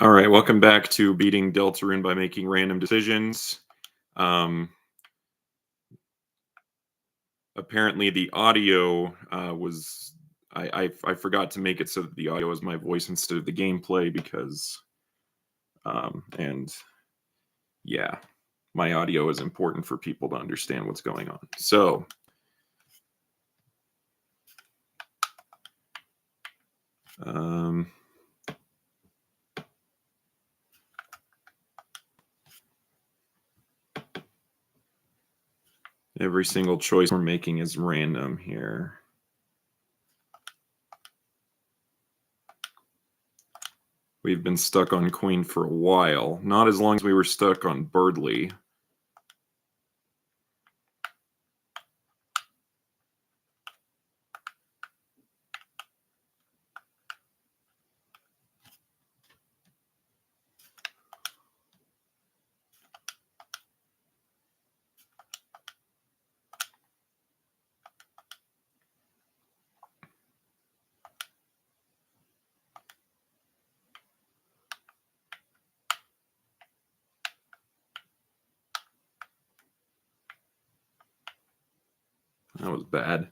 All right, welcome back to beating Deltarune by making random decisions. Um, Apparently, the audio was I forgot to make it so that the audio is my voice instead of the gameplay because and yeah, my audio is important for people to understand what's going on. So every single choice we're making is random here. We've been stuck on Queen for a while. Not as long as we were stuck on Birdly. That was bad.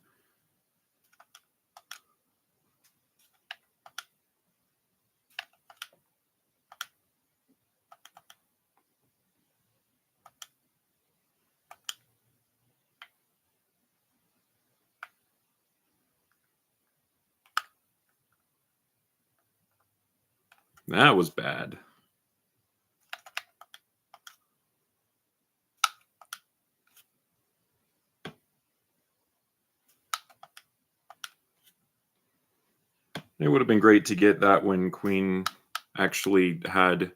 That was bad. It would have been great to get that when Queen actually had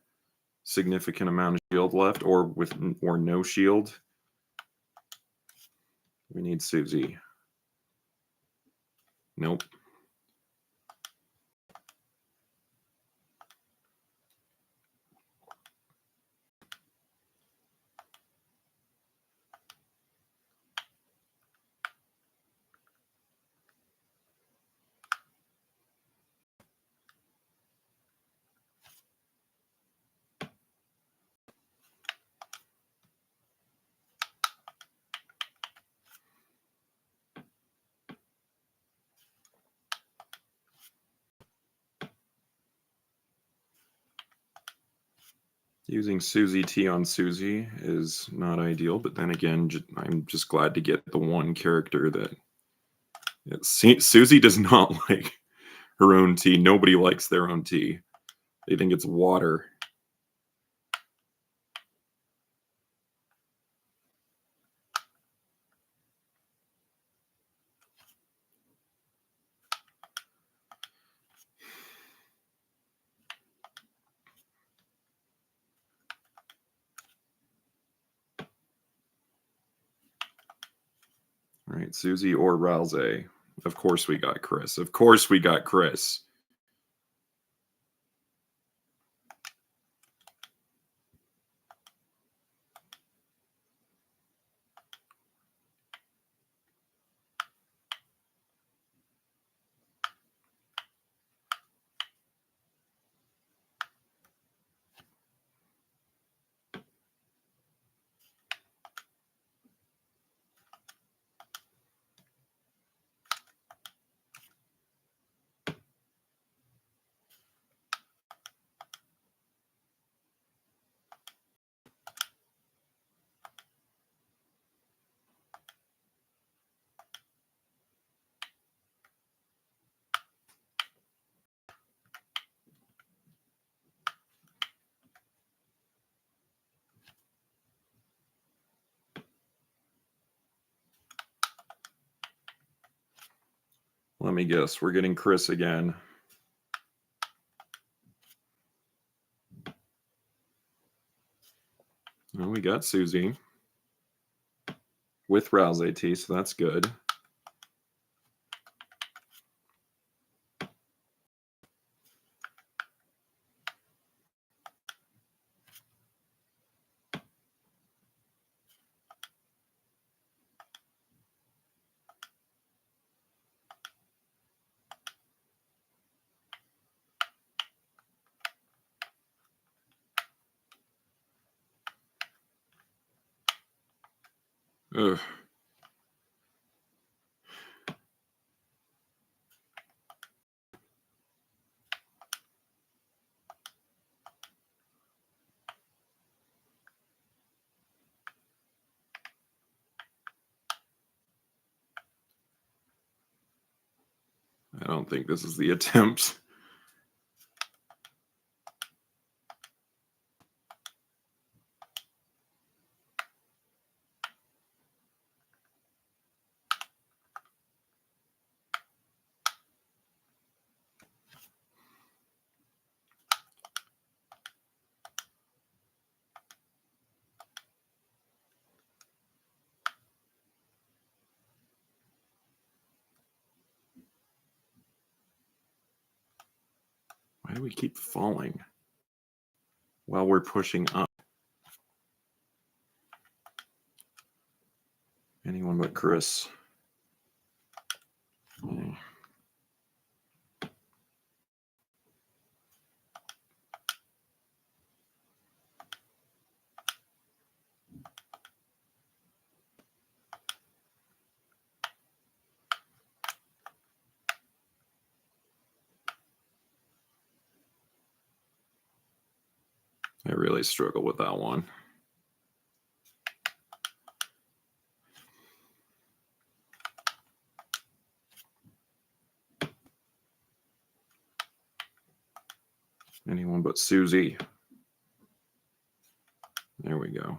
significant amount of shield left, or no shield. We need Susie. Nope. Using Susie T on Susie is not ideal, but then again, I'm just glad to get the one character that Susie does not like her own tea. Nobody likes their own tea. They think it's water. All right, Susie or Rouxls. Of course we got Chris. Of course we got Chris. Let me guess, we're getting Chris again. Well, we got Susie with Rouxls T, so that's good. Ugh. I don't think this is the attempt. Why do we keep falling while we're pushing up? Anyone but Chris. Yeah. I really struggle with that one. Anyone but Susie. There we go.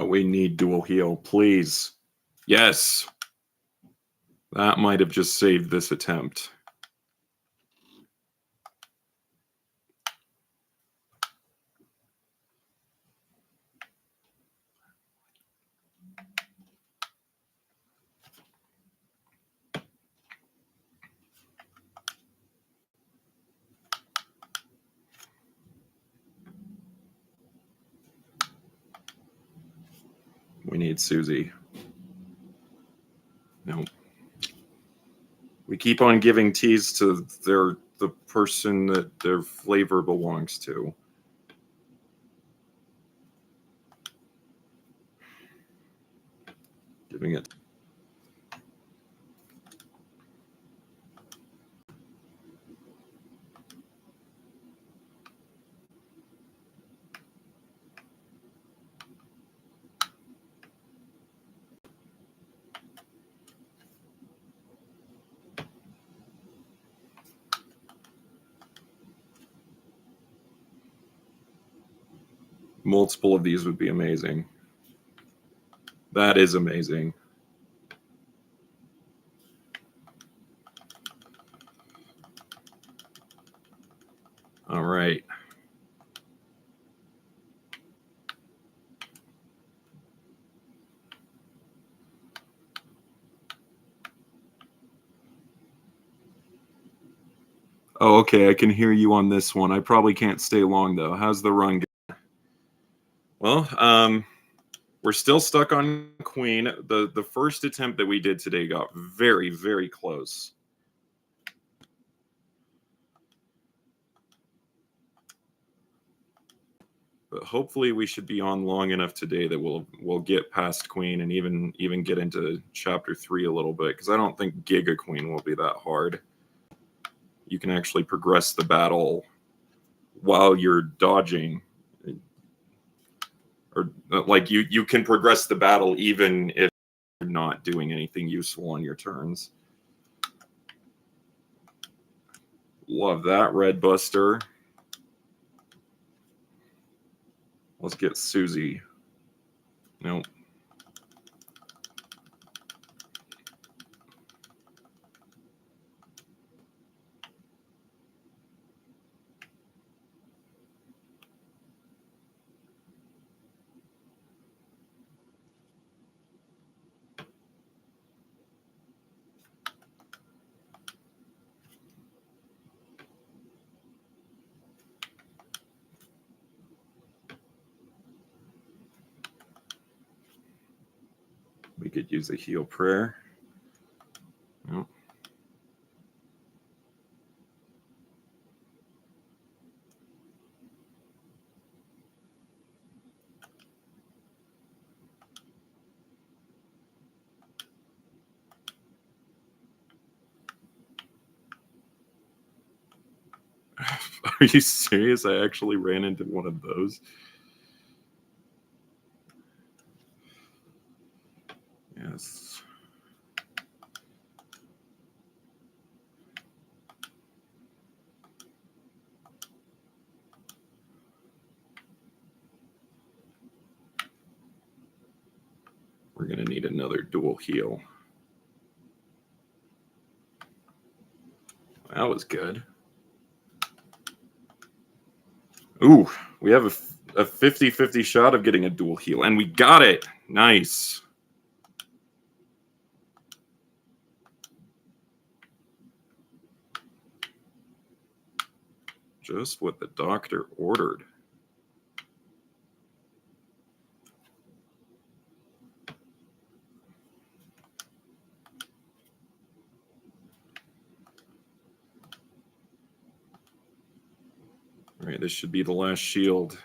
We need dual heal, please. Yes. That might have just saved this attempt. We need Susie. No. We keep on giving teas to the person that their flavor belongs to. Giving it. Multiple of these would be amazing. That is amazing. All right. Oh, okay. I can hear you on this one. I probably can't stay long though. How's the run going? Well, we're still stuck on queen. The first attempt that we did today got very, very close. But hopefully we should be on long enough today that we'll get past queen and even get into chapter 3 a little bit, because I don't think Giga Queen will be that hard. You can actually progress the battle while you're dodging, or like you can progress the battle even if you're not doing anything useful on your turns. Love that, Red Buster. Let's get Susie. Nope. We could use a heal prayer. Nope. Are you serious? I actually ran into one of those. Yes. We're going to need another dual heal. That was good. Ooh, we have a 50-50 shot of getting a dual heal, and we got it. Nice. Just what the doctor ordered. All right, this should be the last shield.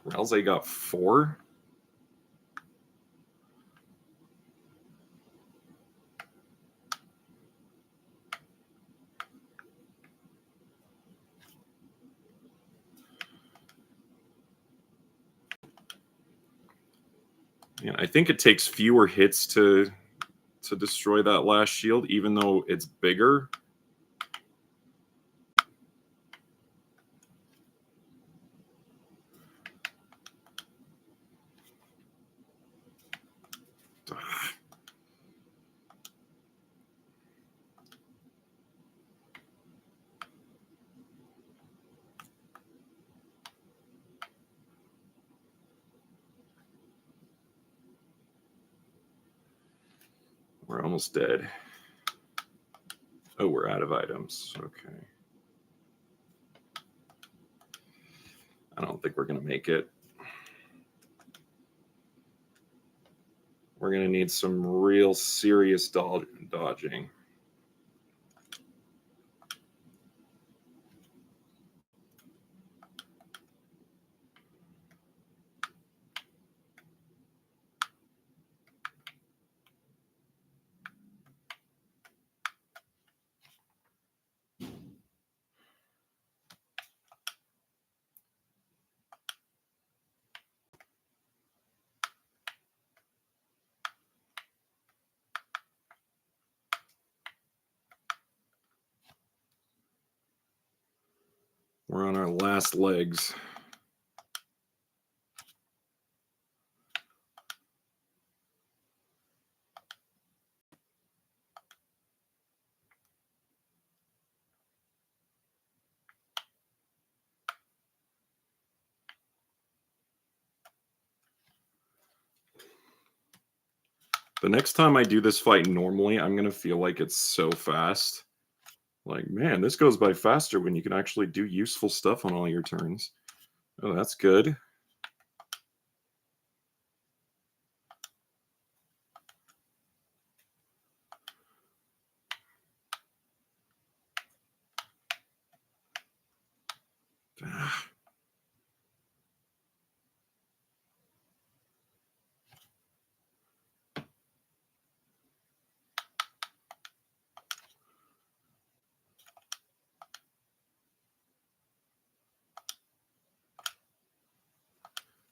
Rouxls got 4. Yeah, I think it takes fewer hits to destroy that last shield, even though it's bigger. We're almost dead. Oh, we're out of items. Okay. I don't think we're going to make it. We're going to need some real serious dodging. We're on our last legs. The next time I do this fight normally, I'm going to feel like it's so fast. Like, man, this goes by faster when you can actually do useful stuff on all your turns. Oh, that's good.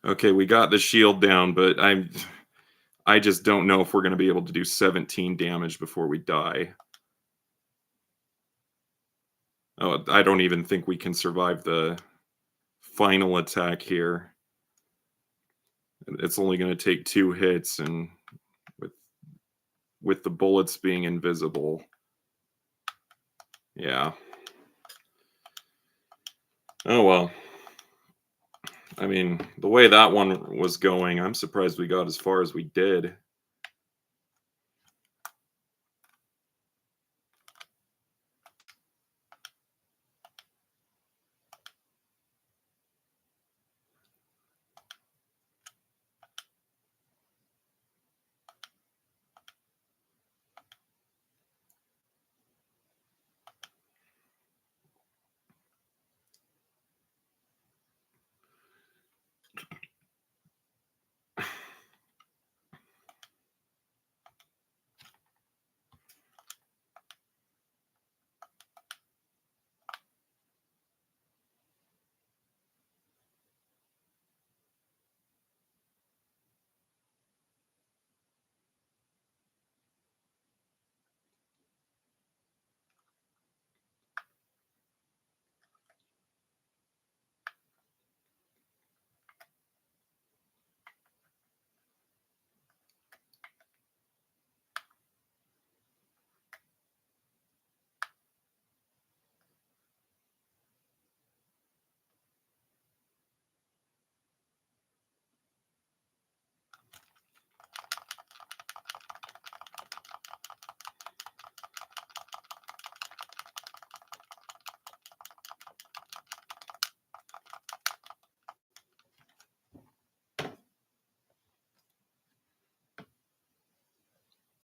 Okay, we got the shield down, but I just don't know if we're gonna be able to do 17 damage before we die. Oh, I don't even think we can survive the final attack here. It's only gonna take 2 hits, and with with the bullets being invisible. Yeah. Oh, well. I mean, the way that one was going, I'm surprised we got as far as we did.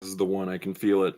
This is the one, I can feel it.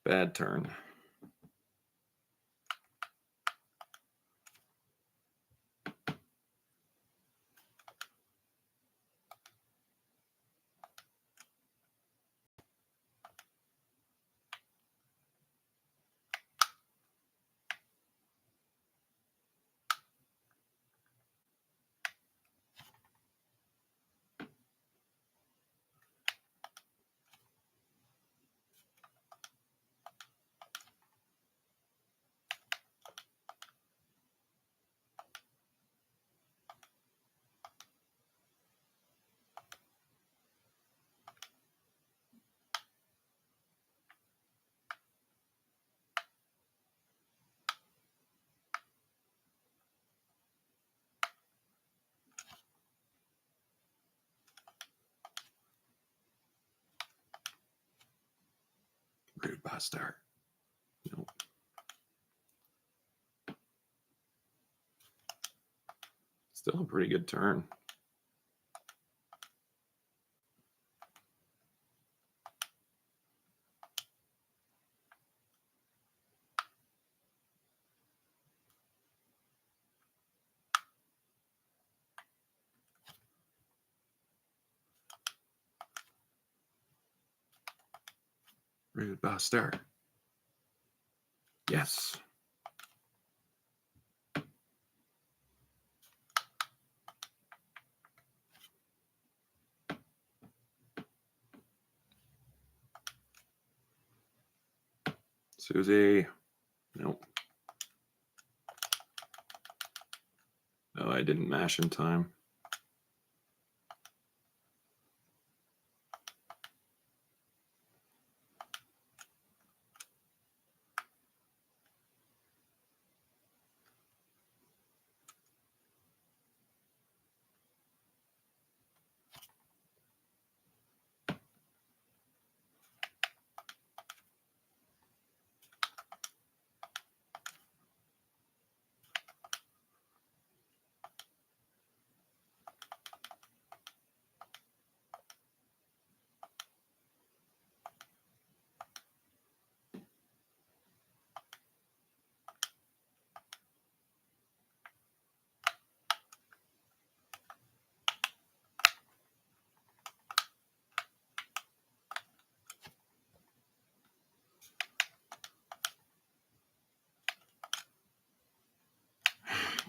Bad turn. Rude bastard. Nope. Still a pretty good turn. Rude bastard. Yes. Susie. Nope. No, I didn't mash in time.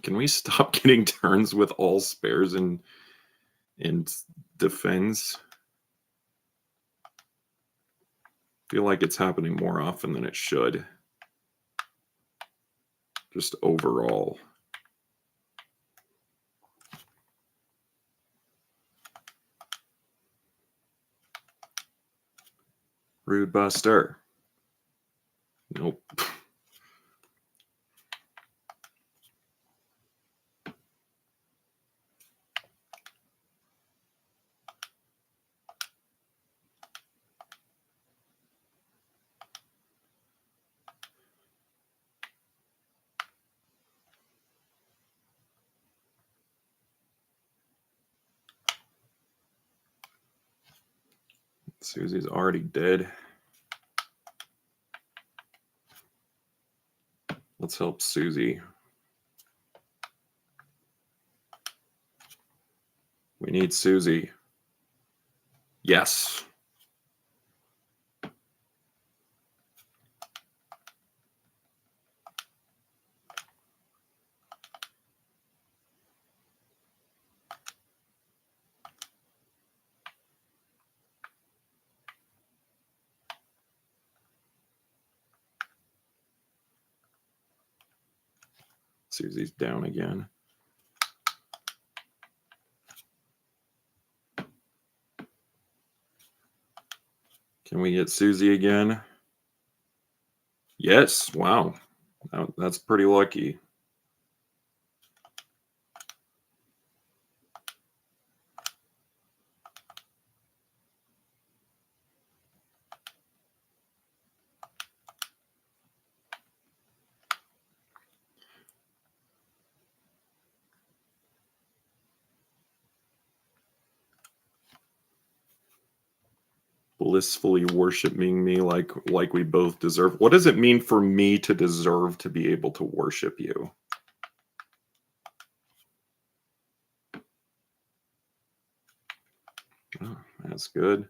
Can we stop getting turns with all spares and defense? Feel like it's happening more often than it should. Just overall. Rude Buster. Nope. Susie's already dead. Let's help Susie. We need Susie. Yes. Susie's down again. Can we get Susie again? Yes. Wow. That's pretty lucky. Blissfully worshiping me like we both deserve. What does it mean for me to deserve to be able to worship you? Oh, that's good.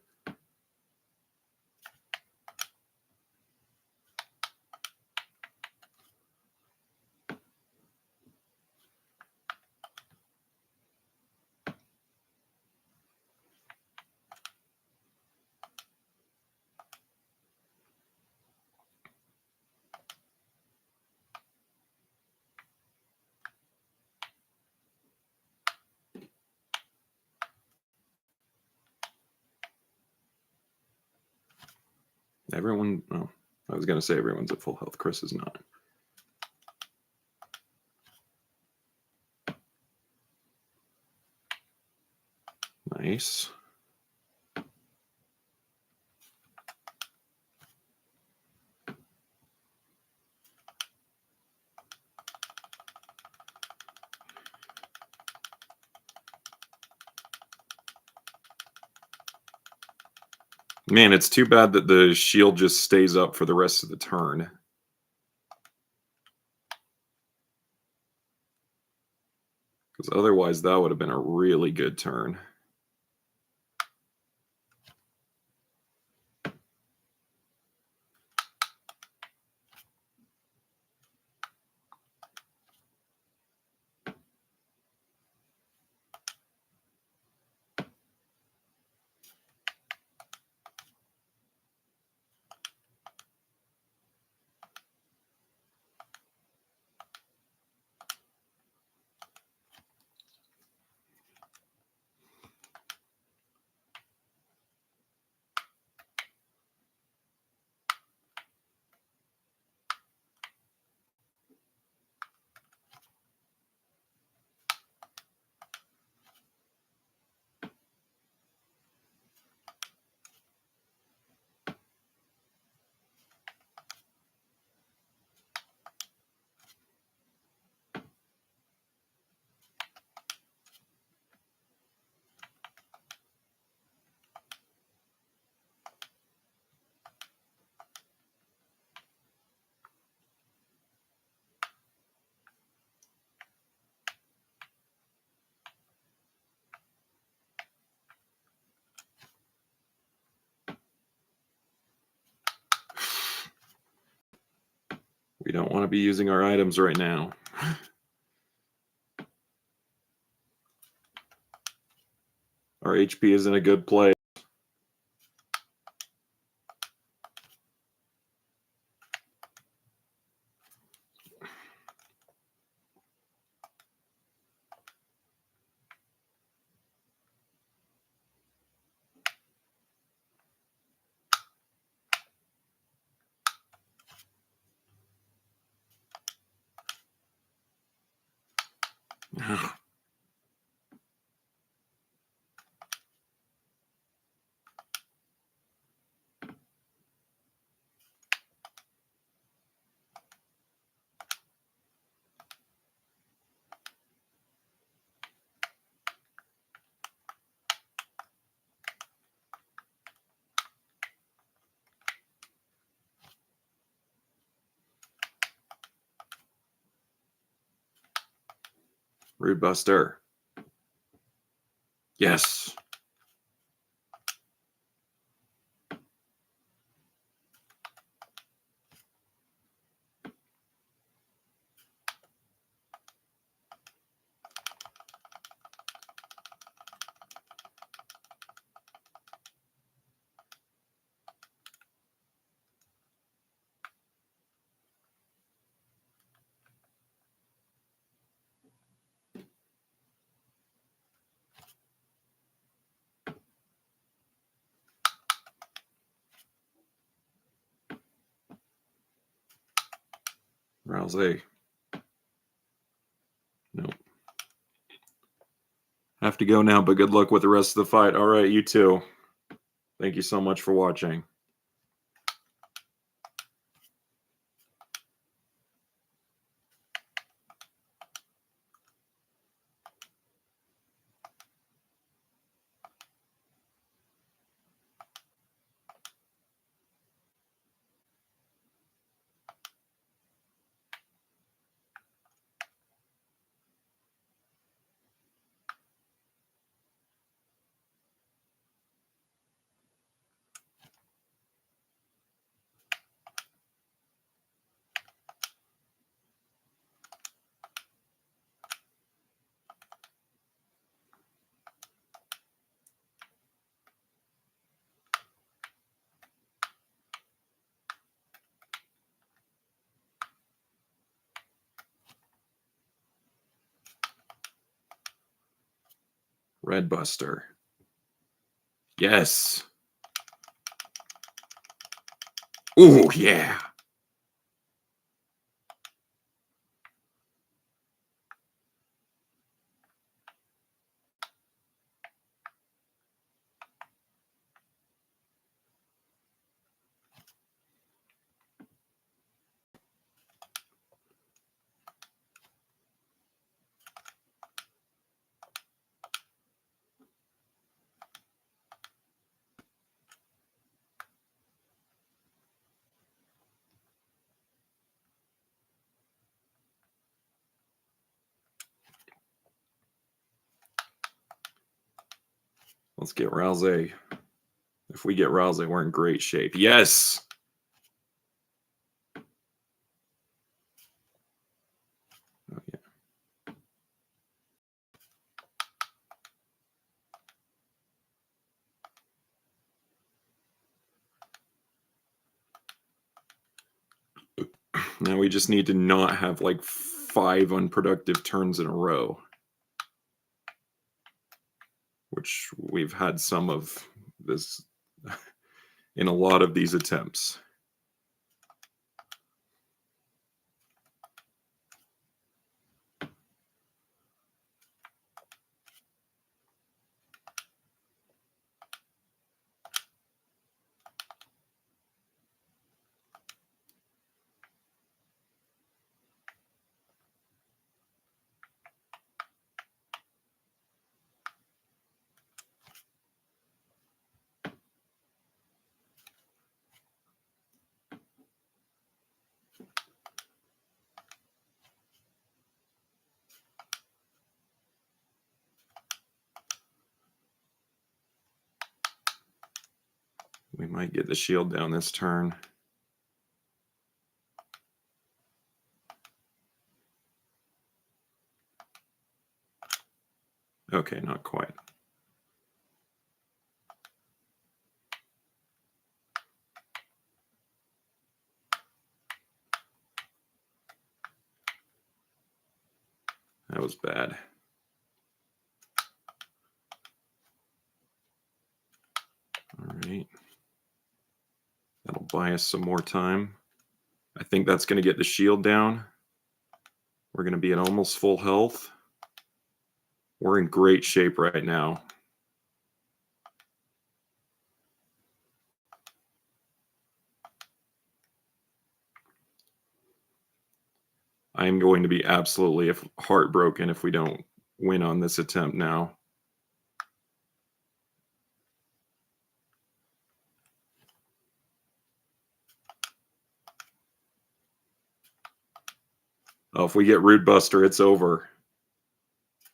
Everyone, oh, I was going to say everyone's at full health. Chris is not. Nice. Man, it's too bad that the shield just stays up for the rest of the turn. Because otherwise, that would have been a really good turn. We don't want to be using our items right now. HP is in a good place. Rude Buster. Yes. Rouxls. Nope. Have to go now, but good luck with the rest of the fight. All right, you too. Thank you so much for watching. Red Buster. Yes. Ooh, yeah. Let's get Rouxls. If we get Rouxls, we're in great shape. Yes. Oh, yeah. Now we just need to not have like 5 unproductive turns in a row, which we've had some of this in a lot of these attempts. We might get the shield down this turn. Okay, not quite. That was bad. All right. That'll buy us some more time. I think that's going to get the shield down. We're going to be at almost full health. We're in great shape right now. I am going to be absolutely heartbroken if we don't win on this attempt now. Oh, if we get Root Buster, it's over.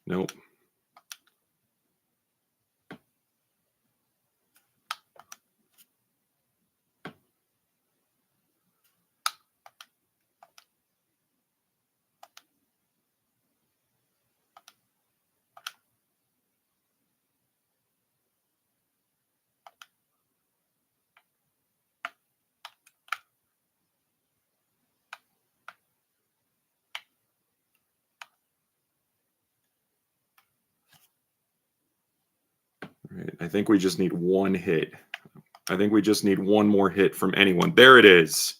Nope. Right. I think we just need one hit. I think we just need one more hit from anyone. There it is.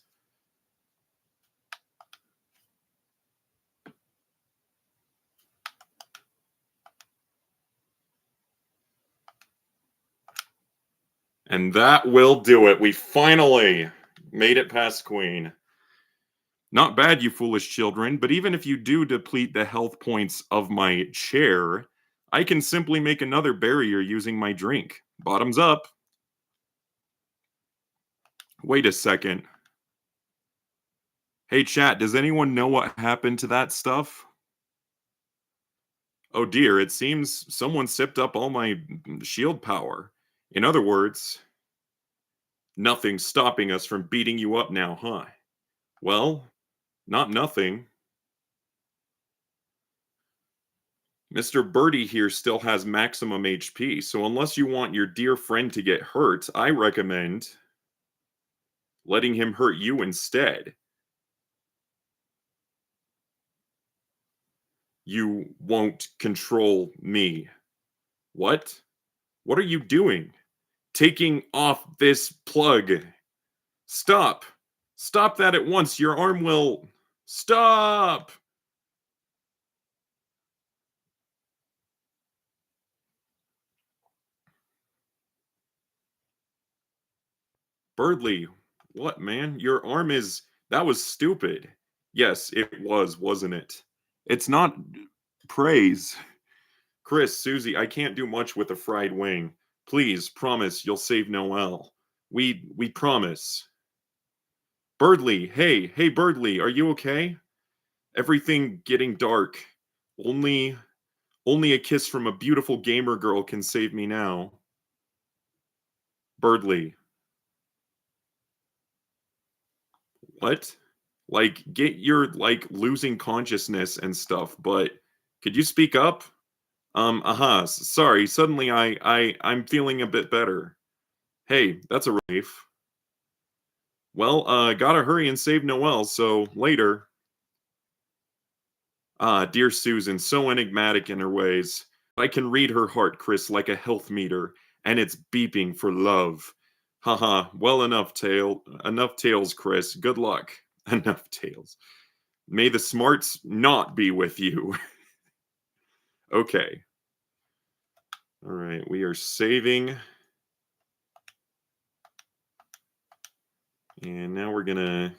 And that will do it. We finally made it past Queen. Not bad, you foolish children, but even if you do deplete the health points of my chair, I can simply make another barrier using my drink. Bottoms up. Wait a second. Hey, chat, does anyone know what happened to that stuff? Oh dear, it seems someone sipped up all my shield power. In other words, nothing's stopping us from beating you up now, huh? Well, not nothing. Mr. Birdie here still has maximum HP, so unless you want your dear friend to get hurt, I recommend letting him hurt you instead. You won't control me. What? What are you doing? Taking off this plug. Stop. Stop that at once. Your arm will... Stop! Birdley, what, man? Your arm is... That was stupid. Yes, it was, wasn't it? It's not praise. Chris, Susie, I can't do much with a fried wing. Please, promise you'll save Noelle. We promise. Birdley, hey, Birdley, are you okay? Everything getting dark. Only a kiss from a beautiful gamer girl can save me now. Birdley. What? Like, get your, like, losing consciousness and stuff, but could you speak up? Sorry, suddenly I'm feeling a bit better. Hey, that's a relief. Well, gotta hurry and save Noelle, so later. Ah, dear Susan, so enigmatic in her ways. I can read her heart, Chris, like a health meter, and it's beeping for love. Haha, well, enough tales, Chris. Good luck. Enough tales. May the smarts not be with you. Okay. All right, we are saving. And now we're gonna...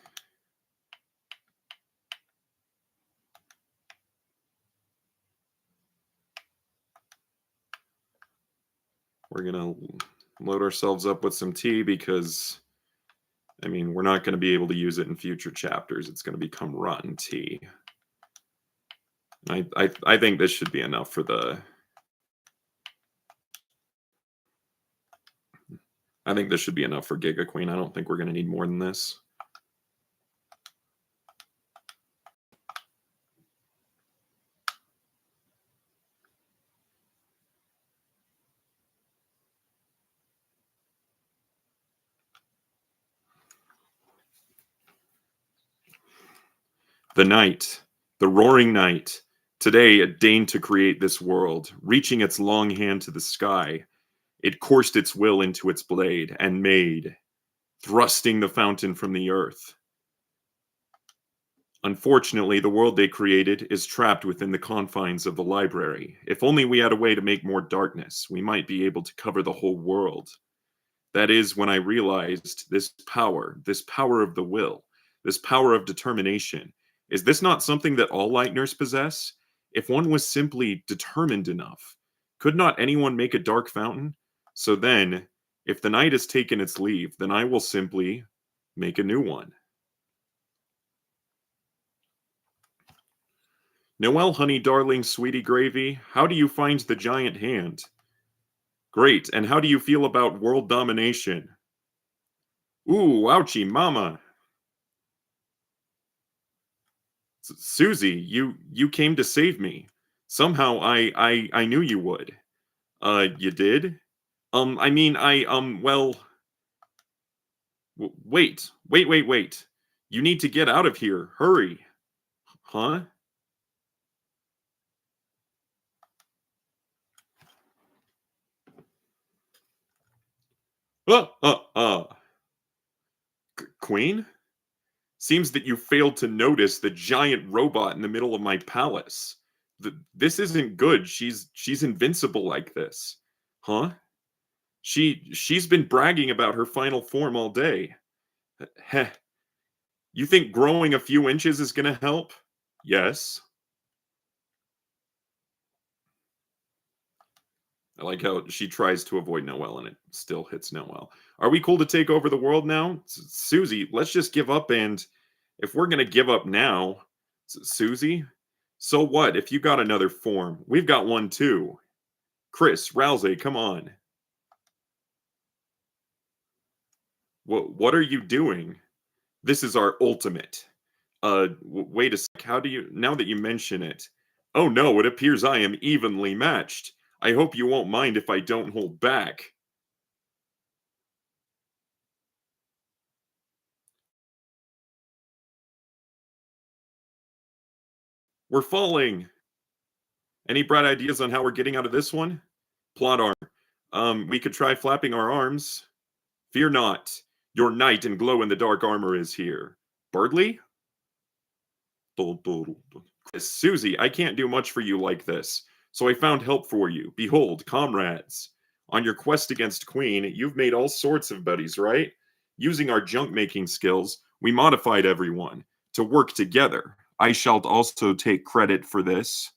We're gonna load ourselves up with some tea because, I mean, we're not going to be able to use it in future chapters. It's going to become rotten tea. I think this should be enough for the... I think this should be enough for Giga Queen. I don't think we're going to need more than this. The night, the roaring night, Today it deigned to create this world, reaching its long hand to the sky. It coursed its will into its blade and made, thrusting the fountain from the earth. Unfortunately, the world they created is trapped within the confines of the library. If only we had a way to make more darkness, we might be able to cover the whole world. That is when I realized this power of the will, this power of determination. Is this not something that all Lightners possess? If one was simply determined enough, could not anyone make a dark fountain? So then, if the night has taken its leave, then I will simply make a new one. Noelle, honey, darling, sweetie gravy, how do you find the giant hand? Great, and how do you feel about world domination? Ooh, ouchie, mama. Susie, you came to save me. Somehow I knew you would. You did? I mean, well, wait. You need to get out of here. Hurry. Huh? Uh. Queen? Seems that you failed to notice the giant robot in the middle of my palace. This isn't good. She's invincible like this. Huh? She's been bragging about her final form all day. Heh. You think growing a few inches is gonna help? Yes. I like how she tries to avoid Noelle and it still hits Noelle. Are we cool to take over the world now? Susie, let's just give up and if we're gonna give up now, Susie, so what if you got another form? We've got one too. Chris, Rousey, come on. What are you doing? This is our ultimate. Wait a sec. How do you, now that you mention it? Oh no, it appears I am evenly matched. I hope you won't mind if I don't hold back. We're falling. Any bright ideas on how we're getting out of this one? Plot armor. We could try flapping our arms. Fear not. Your knight in glow-in-the-dark armor is here. Birdly? Susie, I can't do much for you like this, so I found help for you. Behold, comrades. On your quest against Queen, you've made all sorts of buddies, right? Using our junk-making skills, we modified everyone to work together. I shall also take credit for this.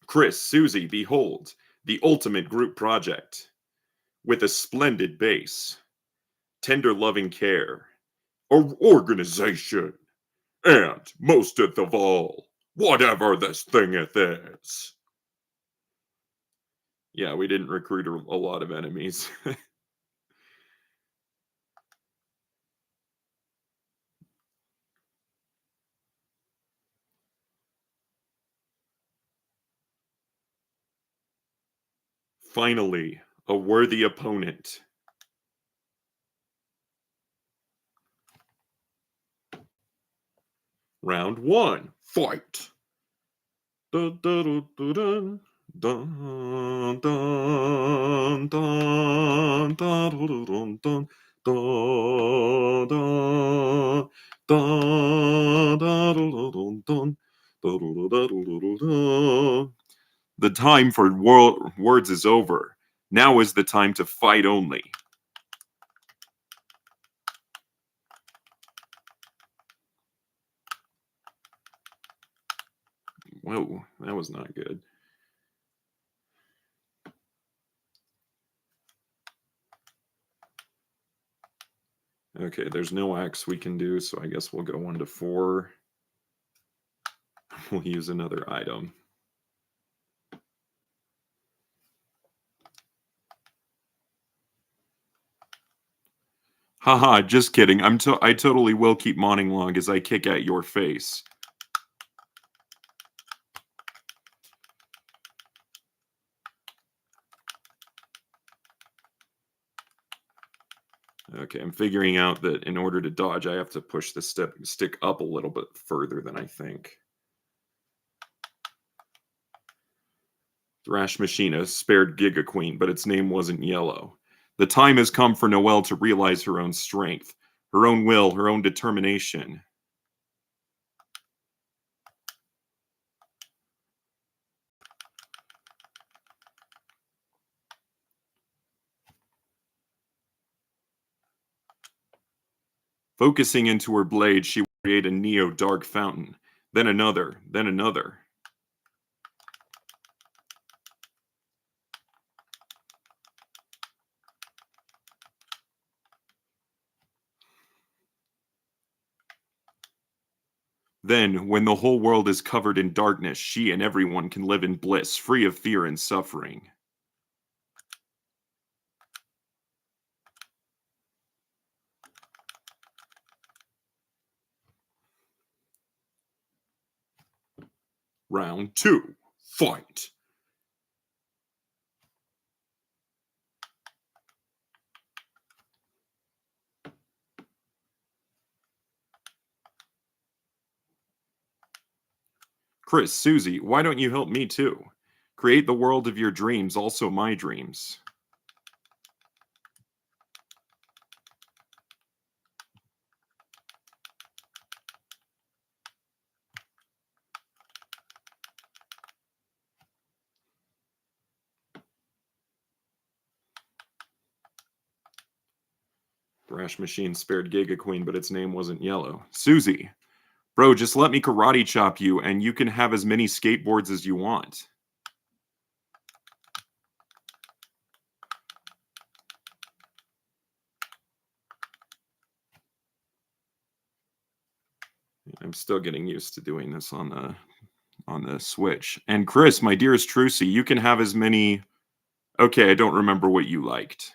Chris, Susie, behold, the ultimate group project. With a splendid base, tender loving care, organization, and mosteth of all, whatever this thingeth is. Yeah, we didn't recruit a lot of enemies. Finally, a worthy opponent. Round one, fight. Dun, dun, dun, dun, dun, dun, dun, dun, dun, dun, dun, dun, dun, dun, dun, dun. The time for words is over. Now is the time to fight only. Whoa, that was not good. Okay, there's no axe we can do, so I guess we'll go 1 to 4. We'll use another item. Haha, just kidding. I totally will keep modding long as I kick at your face. Okay, I'm figuring out that in order to dodge, I have to push the stick up a little bit further than I think. Thrash Machina spared Giga Queen, but its name wasn't Yellow. The time has come for Noelle to realize her own strength, her own will, her own determination. Focusing into her blade, she created a neo-dark fountain, then another, then another. Then, when the whole world is covered in darkness, she and everyone can live in bliss, free of fear and suffering. Round 2. Fight! Chris, Susie, why don't you help me too? Create the world of your dreams, also my dreams. Thrash Machine spared Giga Queen, but its name wasn't Yellow. Susie, bro, just let me karate chop you, and you can have as many skateboards as you want. I'm still getting used to doing this on the Switch. And Chris, my dearest Trucy, you can have as many. Okay, I don't remember what you liked.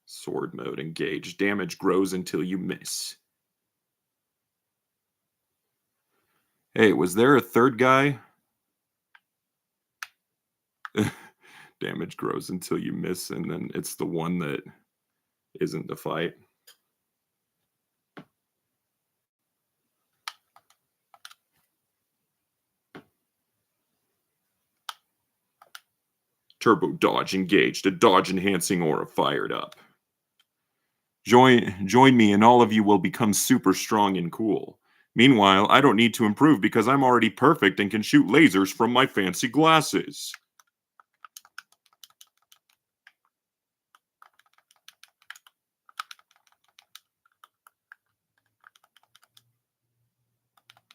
Sword mode engaged. Damage grows until you miss. Hey, was there a third guy? Damage grows until you miss, and then it's the one that isn't the fight. Turbo dodge engaged. A dodge enhancing aura fired up. Join me, and all of you will become super strong and cool. Meanwhile, I don't need to improve because I'm already perfect and can shoot lasers from my fancy glasses.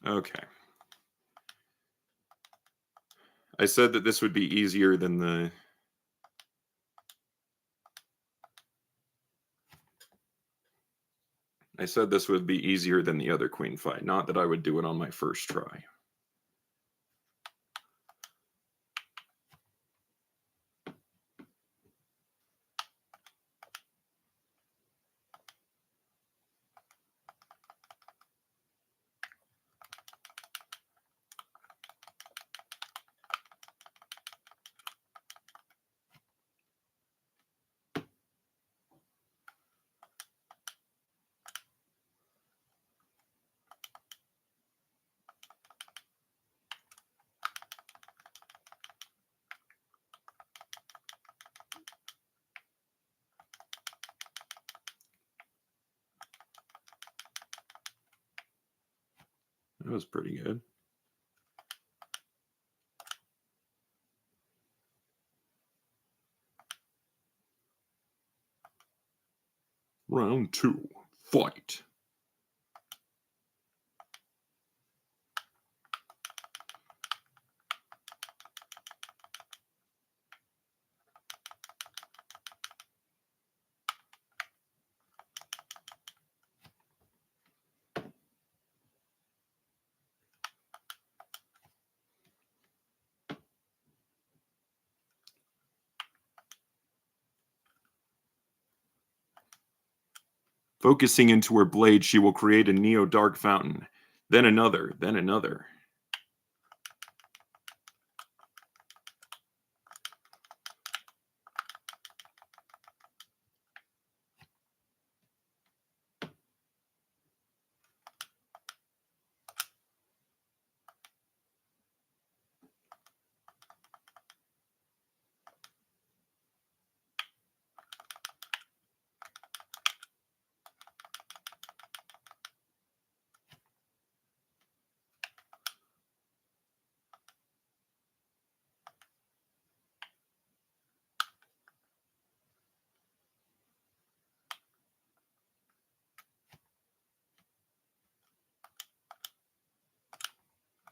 Okay. I said that this would be easier than the... I said this would be easier than the other queen fight, not that I would do it on my first try. That was pretty good. Round 2. Fight. Focusing into her blade, she will create a neo-dark fountain. Then another, then another.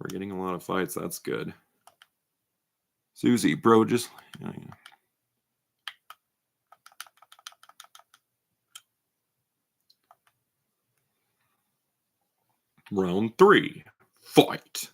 We're getting a lot of fights. That's good. Susie, bro, just... Yeah. Round 3. Fight.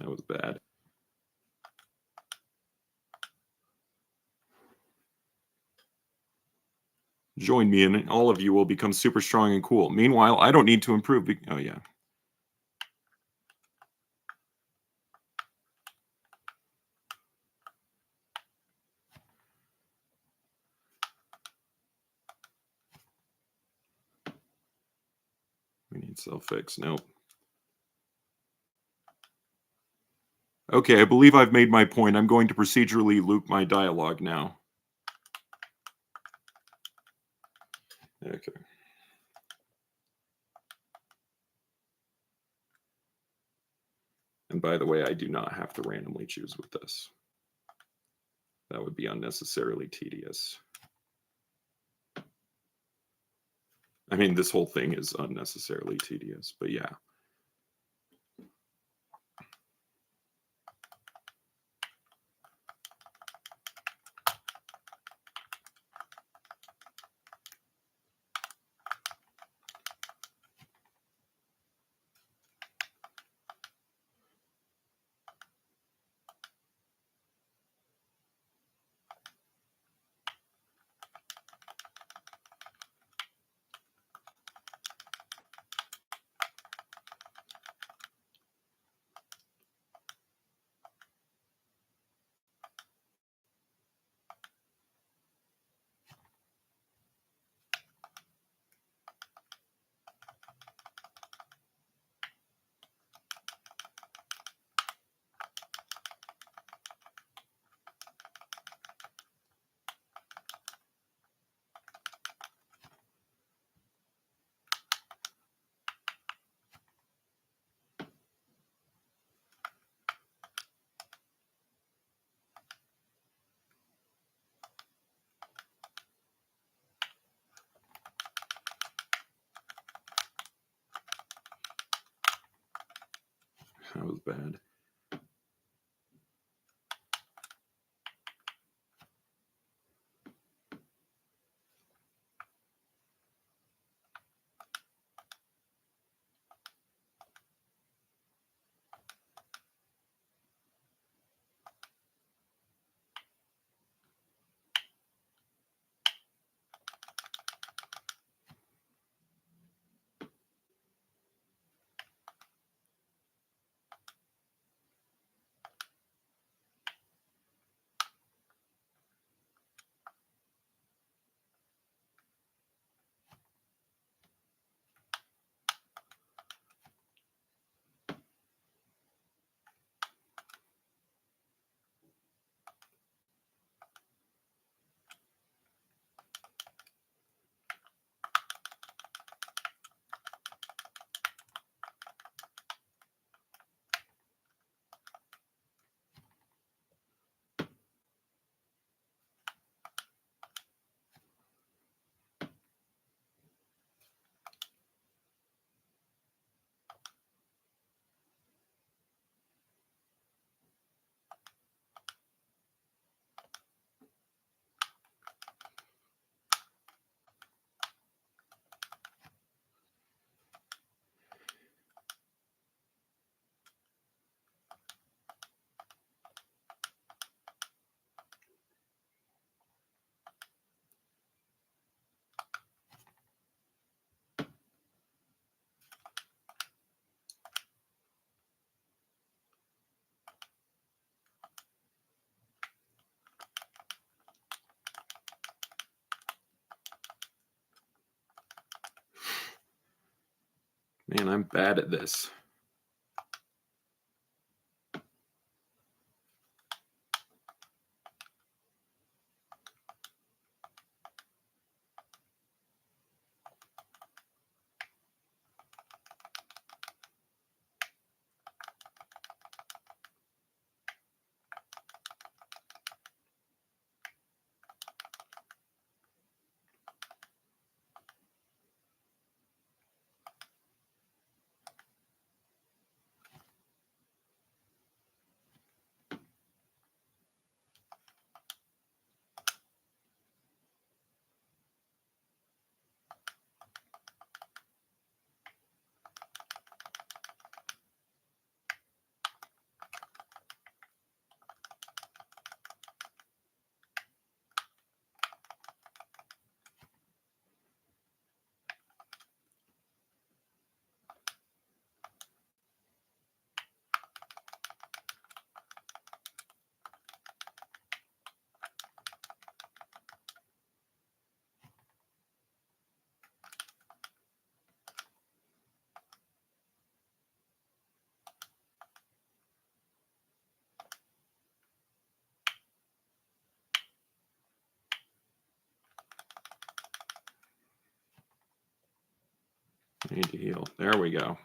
That was bad. Join me and all of you will become super strong and cool. Meanwhile, I don't need to improve. Oh, yeah. We need self-fix. Nope. Okay, I believe I've made my point. I'm going to procedurally loop my dialogue now. Okay. And by the way, I do not have to randomly choose with this. That would be unnecessarily tedious. I mean, this whole thing is unnecessarily tedious, but yeah. That was bad. Man, I'm bad at this. I need to heal. There we go.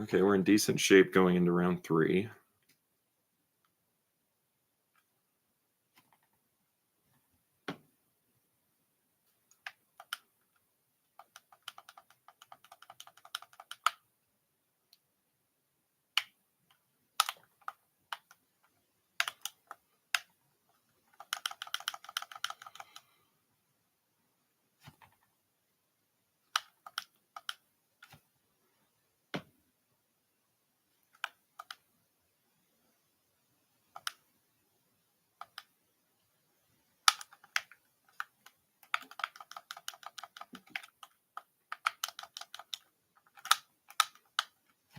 Okay, we're in decent shape going into round 3.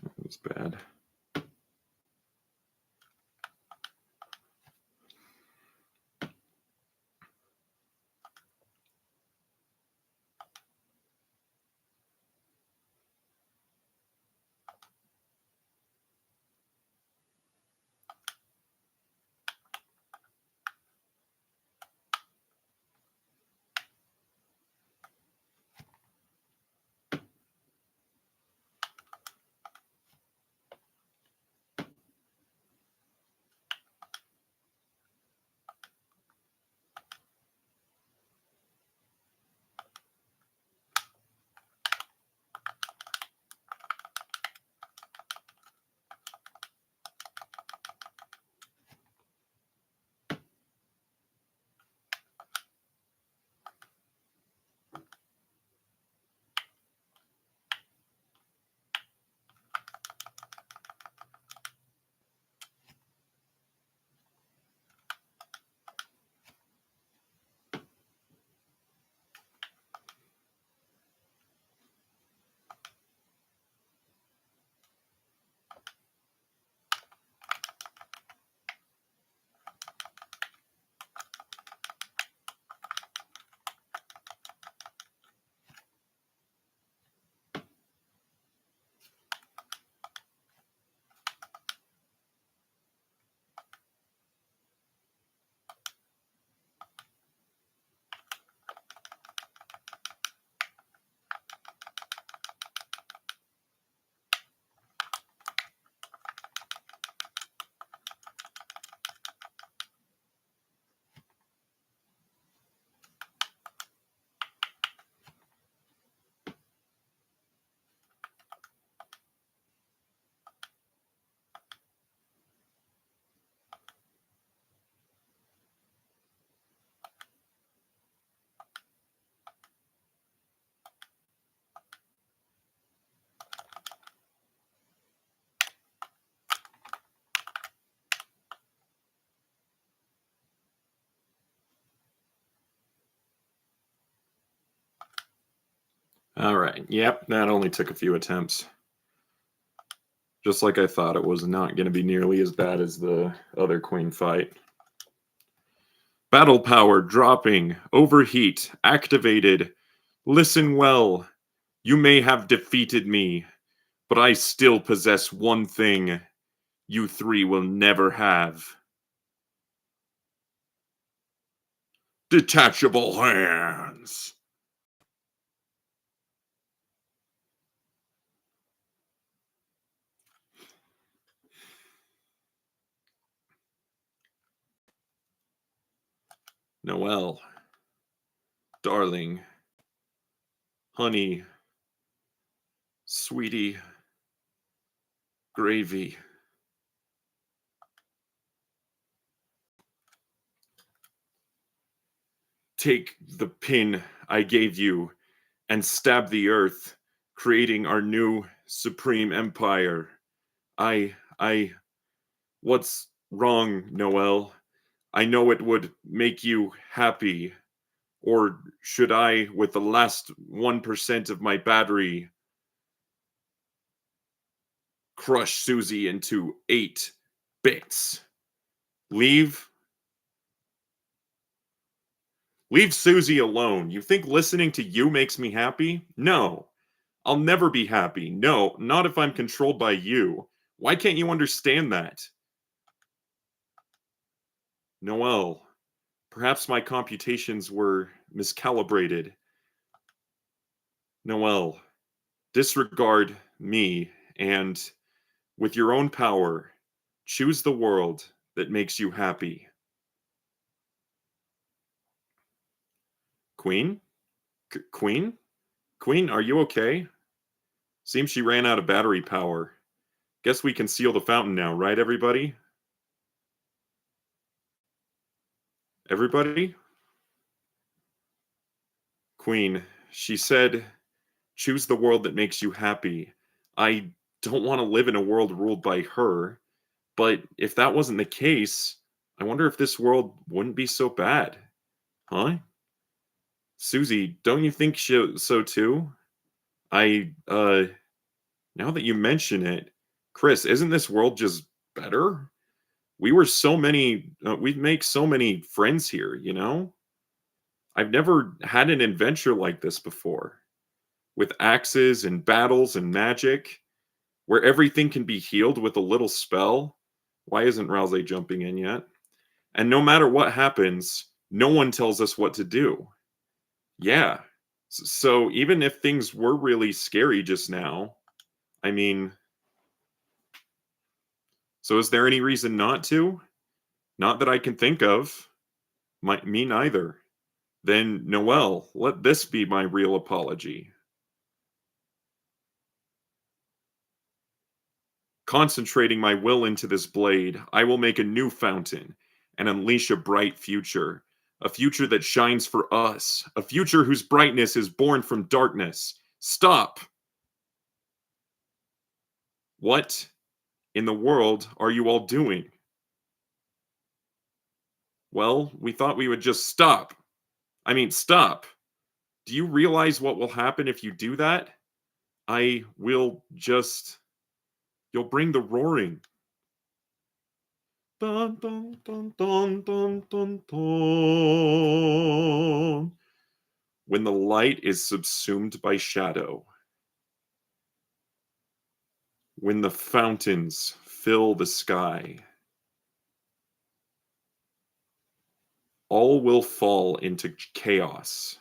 That was bad. All right. Yep, that only took a few attempts. Just like I thought, it was not going to be nearly as bad as the other queen fight. Battle power dropping. Overheat activated. Listen well. You may have defeated me, but I still possess one thing you three will never have. Detachable hands. Noelle, darling, honey, sweetie, gravy. Take the pin I gave you and stab the earth, creating our new supreme empire. What's wrong, Noelle? I know it would make you happy. Or should I, with the last 1% of my battery, crush Susie into 8 bits? Leave Susie alone. You think listening to you makes me happy? No. I'll never be happy. No, not if I'm controlled by you. Why can't you understand that? Noelle, perhaps my computations were miscalibrated. Noelle, disregard me and, with your own power, choose the world that makes you happy. Queen? Queen? Queen, are you okay? Seems she ran out of battery power. Guess we can seal the fountain now, right, everybody? Everybody? Queen, she said, choose the world that makes you happy. I don't want to live in a world ruled by her, but if that wasn't the case, I wonder if this world wouldn't be so bad. Huh? Susie, don't you think so too? Now that you mention it, Chris, isn't this world just better? We make so many friends here, you know? I've never had an adventure like this before, with axes and battles and magic, where everything can be healed with a little spell. Why isn't Rousey jumping in yet? And no matter what happens, no one tells us what to do. Yeah. So even if things were really scary just now, I mean, so is there any reason not to? Not that I can think of. Me neither. Then, Noelle, let this be my real apology. Concentrating my will into this blade, I will make a new fountain and unleash a bright future. A future that shines for us. A future whose brightness is born from darkness. Stop! What in the world are you all doing? Well, we thought we would just stop. I mean, stop. Do you realize what will happen if you do that? I will just. You'll bring the roaring. Dun, dun, dun, dun, dun, dun, dun. When the light is subsumed by shadow. When the fountains fill the sky. All will fall into chaos.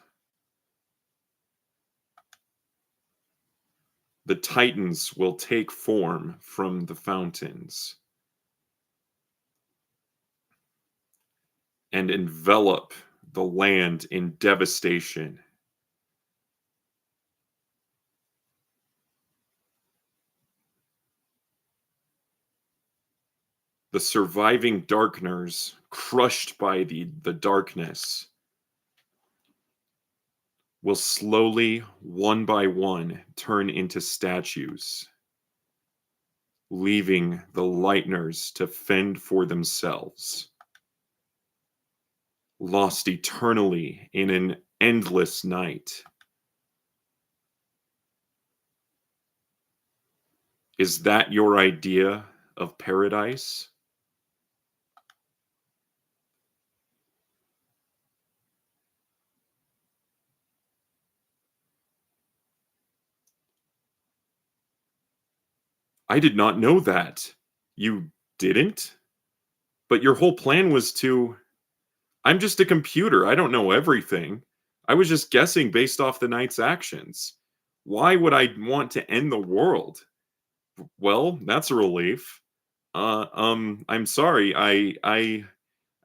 The titans will take form from the fountains and envelop the land in devastation. The surviving darkners, crushed by the darkness, will slowly, one by one, turn into statues, leaving the Lightners to fend for themselves, lost eternally in an endless night. Is that your idea of paradise? I did not know that. You didn't? But your whole plan was to. I'm just a computer. I don't know everything. I was just guessing based off the knight's actions. Why would I want to end the world? Well, that's a relief. I'm sorry.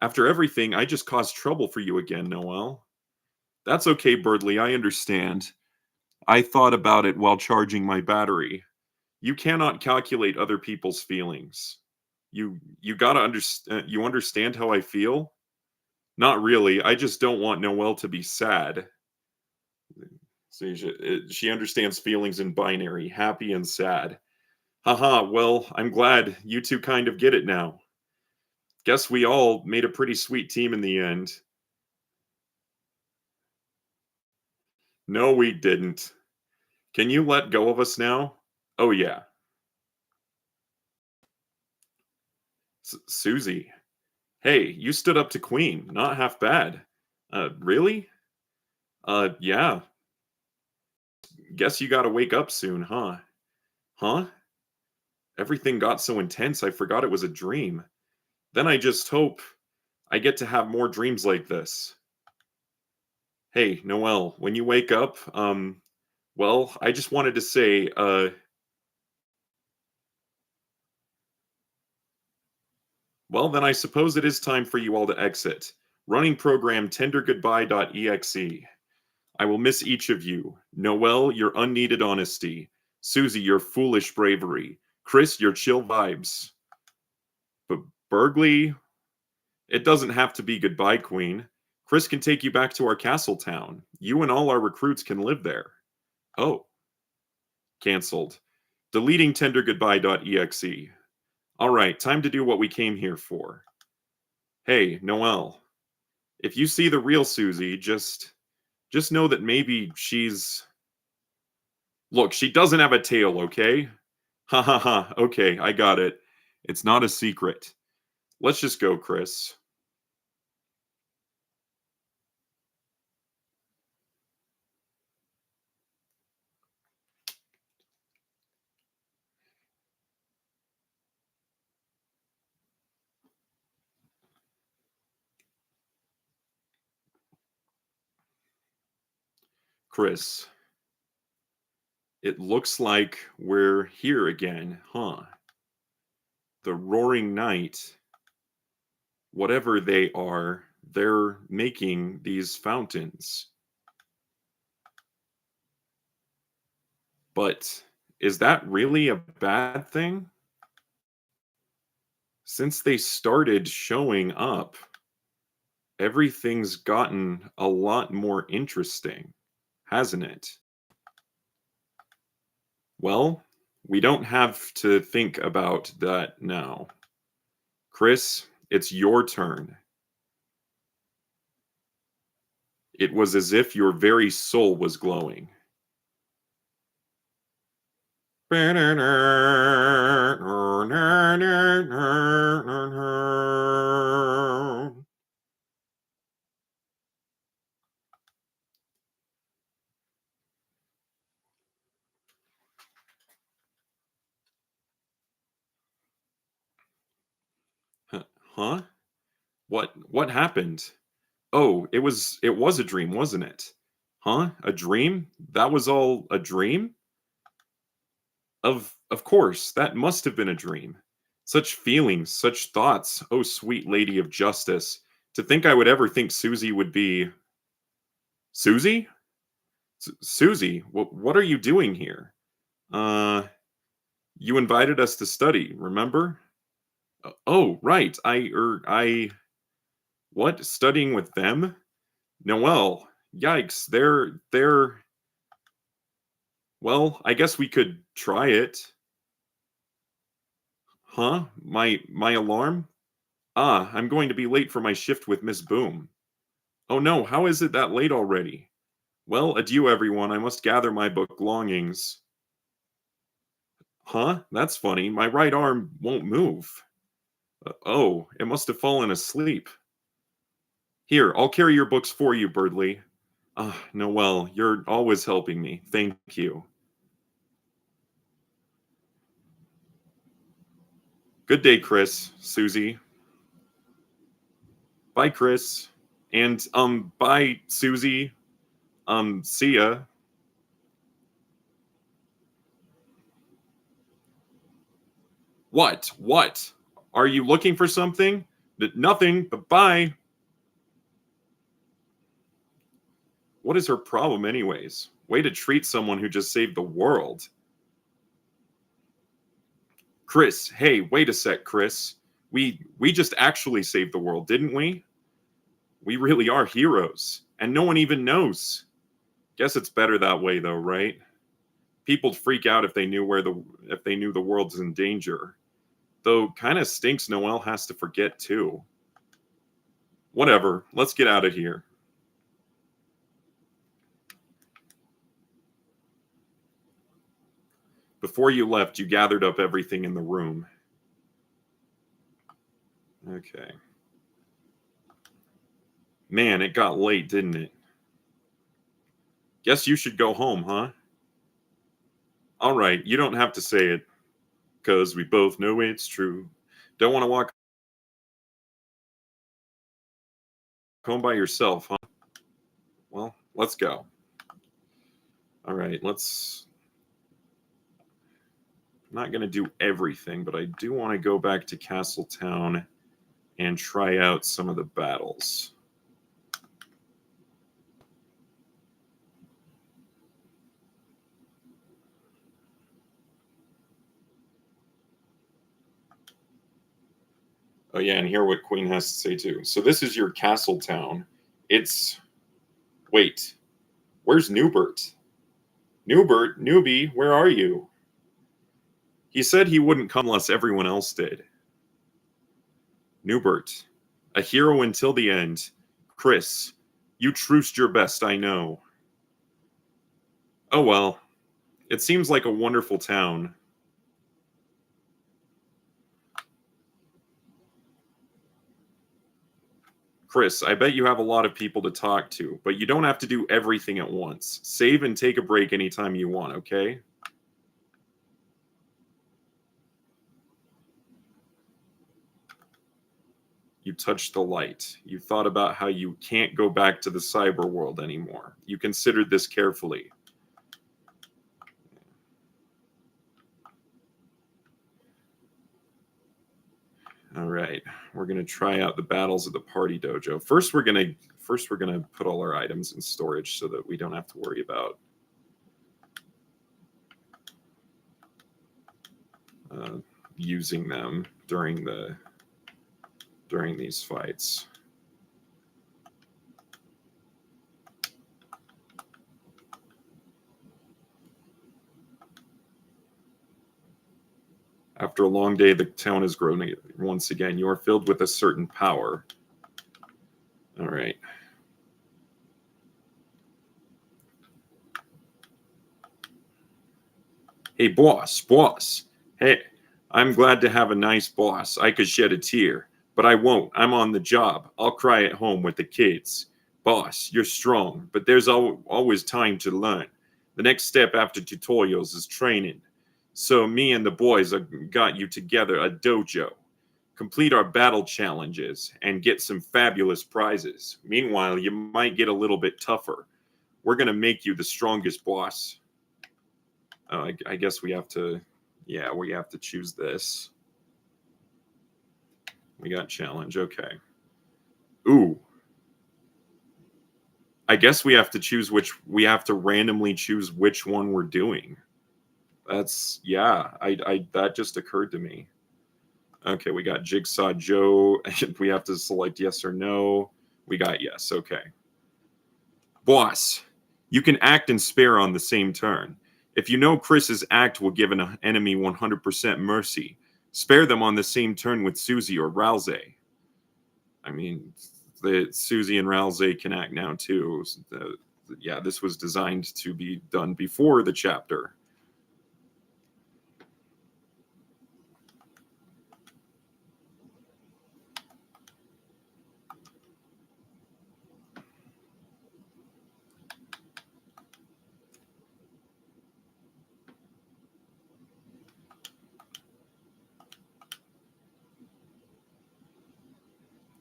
After everything, I just caused trouble for you again, Noel. That's okay, Birdley. I understand. I thought about it while charging my battery. You cannot calculate other people's feelings. You gotta understand. You understand how I feel? Not really. I just don't want Noelle to be sad. So she understands feelings in binary, happy and sad. Haha, well, I'm glad you two kind of get it now. Guess we all made a pretty sweet team in the end. No, we didn't. Can you let go of us now? Oh, yeah. Susie. Hey, you stood up to Queen. Not half bad. Really? Yeah. Guess you gotta wake up soon, huh? Huh? Everything got so intense I forgot it was a dream. Then I just hope I get to have more dreams like this. Hey, Noelle, when you wake up, well, I just wanted to say, well, then I suppose it is time for you all to exit. Running program tendergoodbye.exe. I will miss each of you. Noelle, your unneeded honesty. Susie, your foolish bravery. Chris, your chill vibes. But Bergley, it doesn't have to be goodbye, Queen. Chris can take you back to our castle town. You and all our recruits can live there. Oh, canceled. Deleting tendergoodbye.exe. All right, time to do what we came here for. Hey, Noelle, if you see the real Susie, just know that maybe she's. Look, she doesn't have a tail, okay? Ha ha ha. Okay, I got it. It's not a secret. Let's just go, Chris. Chris, it looks like we're here again, huh? The Roaring Night, whatever they are, they're making these fountains. But is that really a bad thing? Since they started showing up, everything's gotten a lot more interesting, hasn't it? Well, we don't have to think about that now. Chris, it's your turn. It was as if your very soul was glowing. Huh? What happened? Oh, it was a dream, wasn't it? Huh? A dream? That was all a dream? Of course, that must have been a dream. Such feelings, such thoughts. Oh, sweet lady of justice. To think I would ever think Susie would be. Susie? Susie, what are you doing here? Uh, you invited us to study, remember? Oh, right. What? Studying with them? Noelle, yikes. They're. Well, I guess we could try it. Huh? My alarm? Ah, I'm going to be late for my shift with Miss Boom. Oh no, how is it that late already? Well, adieu everyone, I must gather my book belongings. Huh? That's funny. My right arm won't move. Oh, it must have fallen asleep. Here, I'll carry your books for you, Birdley. Ah, Noelle, you're always helping me. Thank you. Good day, Chris, Susie. Bye, Chris. And, bye, Susie. See ya. What? What? Are you looking for something? Nothing, but bye. What is her problem, anyways? Way to treat someone who just saved the world. Chris, hey, wait a sec, Chris. We just actually saved the world, didn't we? We really are heroes, and no one even knows. Guess it's better that way though, right? People'd freak out if they knew if they knew the world's in danger. Though kind of stinks Noelle has to forget too. Whatever, let's get out of here. Before you left, you gathered up everything in the room. Okay. Man, it got late, didn't it? Guess you should go home, huh? All right, you don't have to say it, because we both know it's true. Don't want to walk home by yourself, huh? Well, let's go. All right, let's... I'm not going to do everything, but I do want to go back to Castletown and try out some of the battles. Oh yeah, and hear what Queen has to say too. So this is your Castletown. It's... Wait, where's Newbert? Newbert, newbie, where are you? He said he wouldn't come unless everyone else did. Newbert, a hero until the end. Chris, you truced your best, I know. Oh well, it seems like a wonderful town. Chris, I bet you have a lot of people to talk to, but you don't have to do everything at once. Save and take a break anytime you want, okay? You touched the light. You thought about how you can't go back to the cyber world anymore. You considered this carefully. All right, we're gonna try out the battles of the party dojo. First, we're gonna put all our items in storage so that we don't have to worry about using them during these fights. After a long day, the town has grown once again. You are filled with a certain power. All right. Hey, boss. Hey, I'm glad to have a nice boss. I could shed a tear, but I won't. I'm on the job. I'll cry at home with the kids. Boss, you're strong, but there's always time to learn. The next step after tutorials is training. So me and the boys got you together a dojo. Complete our battle challenges and get some fabulous prizes. Meanwhile, you might get a little bit tougher. We're going to make you the strongest boss. Oh, I guess we have to, yeah, we have to choose this. We got challenge, okay. Ooh. I guess we have to choose we have to randomly choose which one we're doing. That's, yeah, that just occurred to me. Okay, we got Jigsaw Joe. We have to select yes or no. We got yes, okay. Boss, you can act and spare on the same turn. If you know Chris's act will give an enemy 100% mercy, spare them on the same turn with Susie or Rouxls. I mean, Susie and Rouxls can act now too. Yeah, this was designed to be done before the chapter.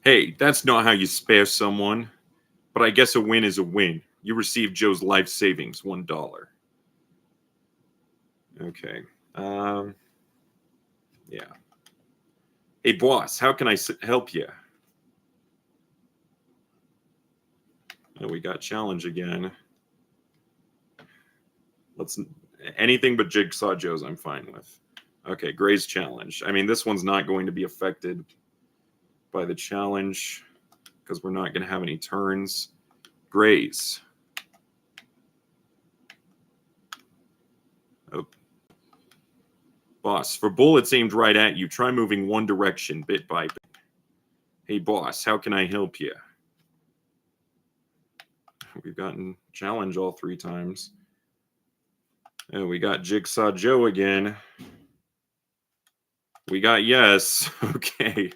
Hey, that's not how you spare someone. But I guess a win is a win. You received Joe's life savings, $1. Okay. Um, yeah. Hey, boss, how can I help you? Oh, we got challenge again. Let's anything but Jigsaw Joe's I'm fine with. Okay, Gray's challenge. I mean, this one's not going to be affected by the challenge because we're not going to have any turns. Gray's. Oh, boss, for bullets aimed right at you, try moving one direction bit by bit. Hey, boss, how can I help you? We've gotten challenge all 3 times. Oh, we got Jigsaw Joe again. We got yes. Okay.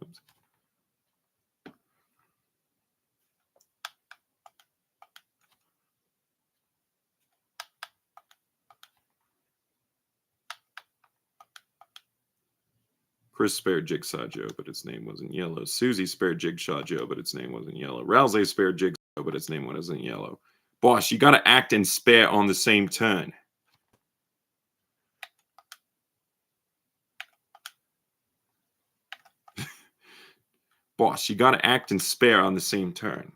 Oops. Chris spared Jigsaw Joe, but its name wasn't yellow. Susie spared Jigsaw Joe, but its name wasn't yellow. Rouxls spared Jigsaw, but its name wasn't yellow. Boss, you gotta act and spare on the same turn. Boss, you gotta act and spare on the same turn.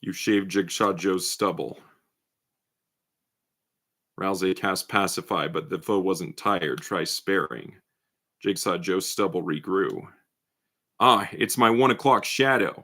You shaved Jigsaw Joe's stubble. Rousey cast Pacify, but the foe wasn't tired. Try sparing. Jigsaw Joe's stubble regrew. Ah, it's my 1 o'clock shadow.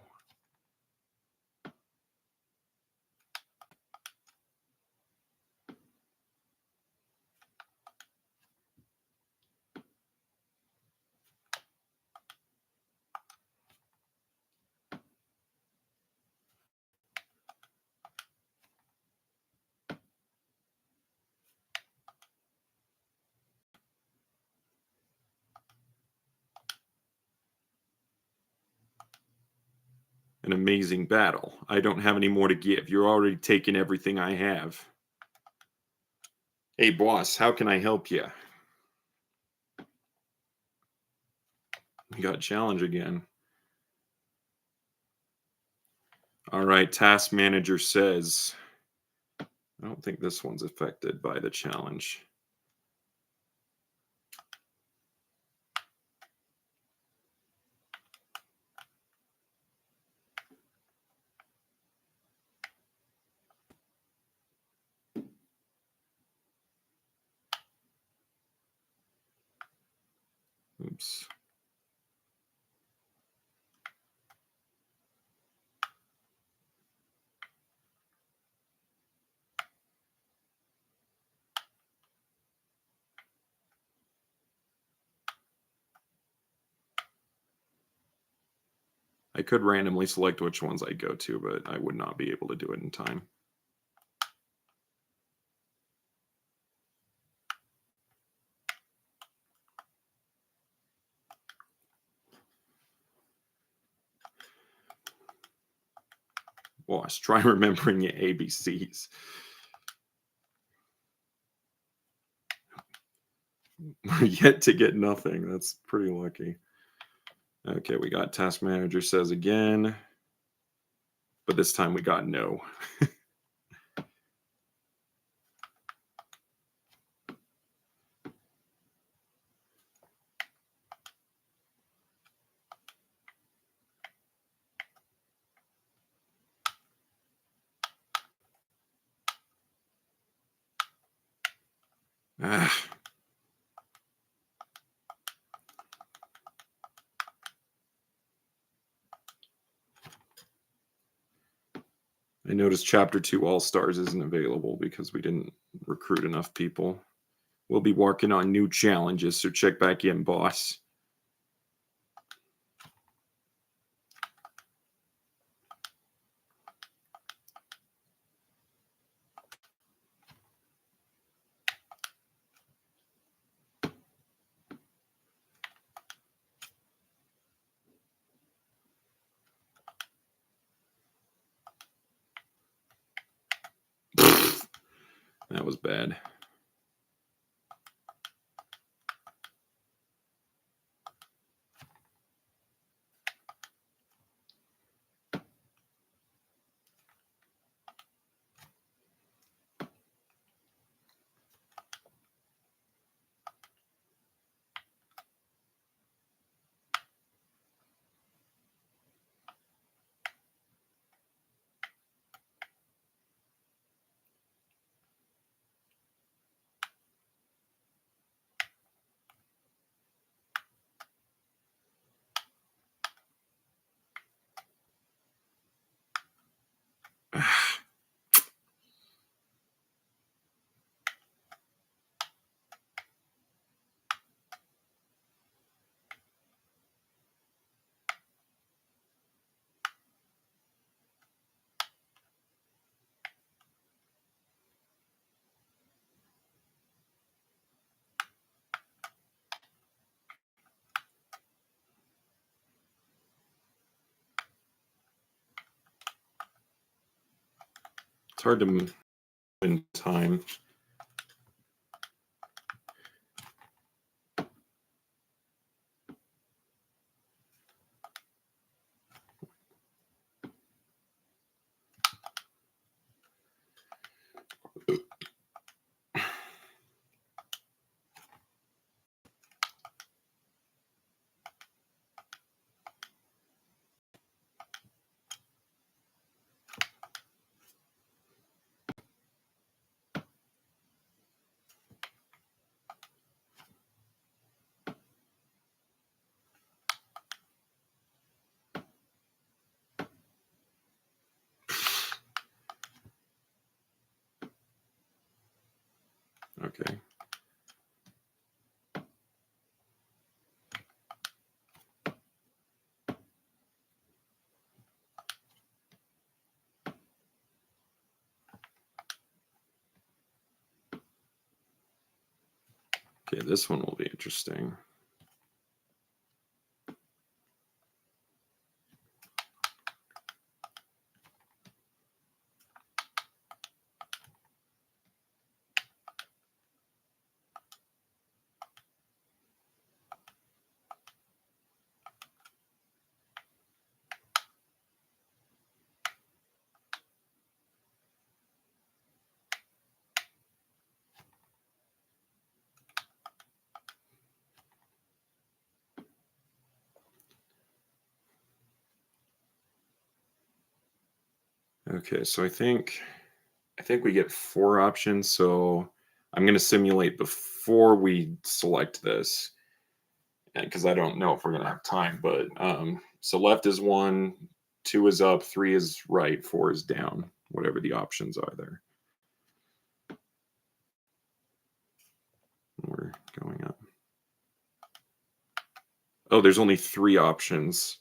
An amazing battle. I don't have any more to give. You're already taking everything I have. Hey, boss, how can I help you? We got challenge again. All right, task manager says. I don't think this one's affected by the challenge. Oops. I could randomly select which ones I go to, but I would not be able to do it in time. Boss, try remembering your ABCs. We're yet to get nothing. That's pretty lucky. Okay, we got task manager says again, but this time we got no. Ah. I noticed Chapter 2 All Stars isn't available because we didn't recruit enough people. We'll be working on new challenges, so check back in, boss. was bad. It's hard to move in time. Okay. Okay, this one will be interesting. Okay, so I think we get 4 options, so I'm going to simulate before we select this, because I don't know if we're going to have time. But so left is 1, 2 is up, 3 is right, 4 is down, whatever the options are there. We're going up. Oh, there's only 3 options.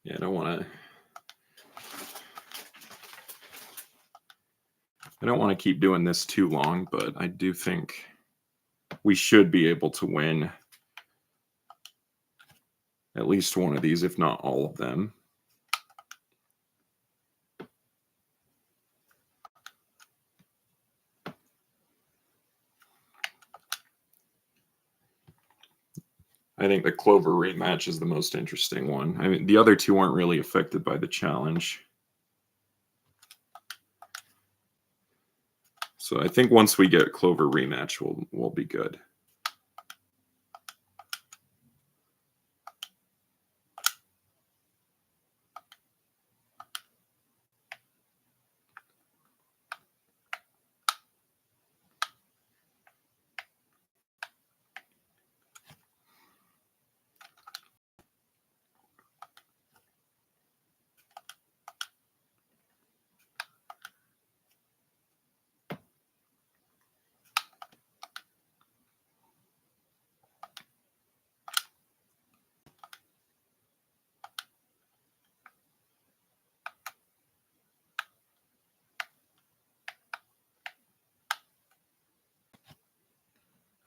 Yeah, I don't want to keep doing this too long, but I do think we should be able to win at least one of these, if not all of them. I think the Clover rematch is the most interesting one. I mean, the other two aren't really affected by the challenge. So I think once we get Clover rematch, we'll be good.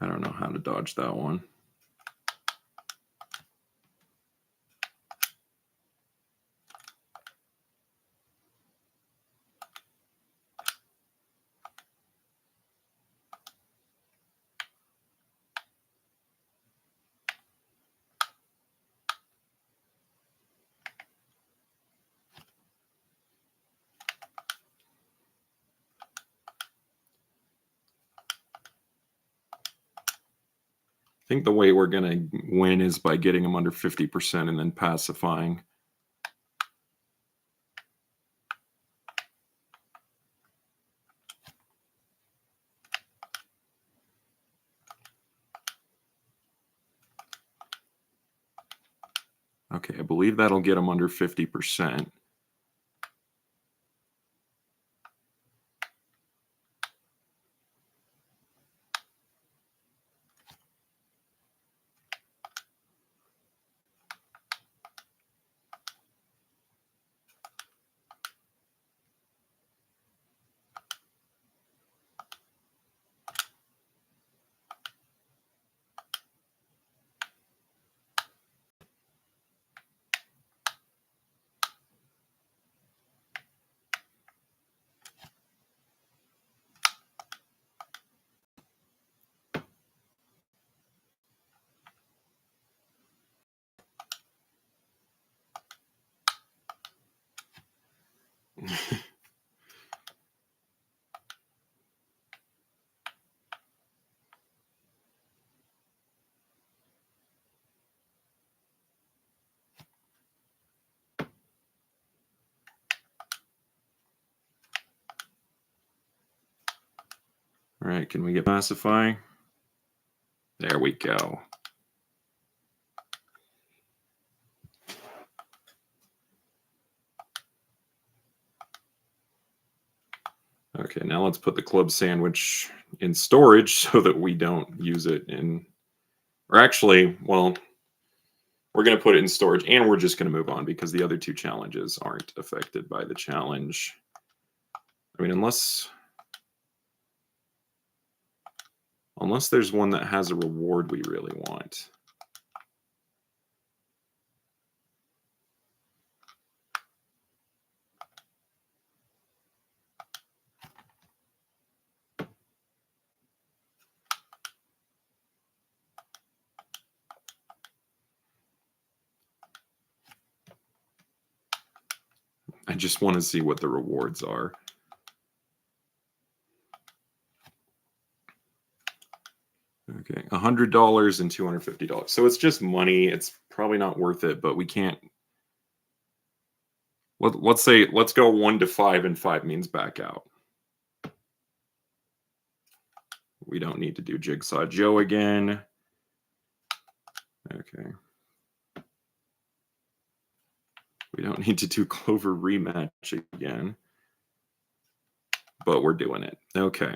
I don't know how to dodge that one. I think the way we're going to win is by getting them under 50% and then pacifying. Okay, I believe that'll get them under 50%. All right, can we get pacifying? There we go. Okay, now let's put the club sandwich in storage so that we don't use it in... Or actually, well, we're going to put it in storage, and we're just going to move on because the other two challenges aren't affected by the challenge. I mean, unless there's one that has a reward we really want. I just want to see what the rewards are. Okay, $100 and $250. So it's just money. It's probably not worth it, but we can't... Let's go 1 to 5, and 5 means back out. We don't need to do Jigsaw Joe again. Okay. We don't need to do Clover rematch again. But we're doing it. Okay.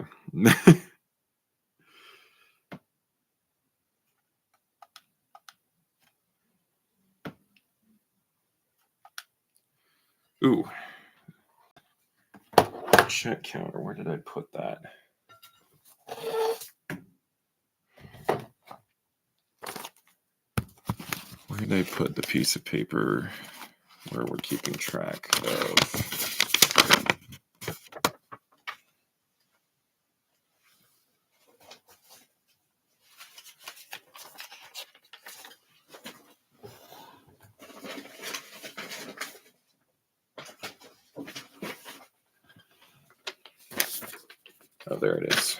Ooh. Check counter. Where did I put that? Where did I put the piece of paper where we're keeping track of? Oh, there it is.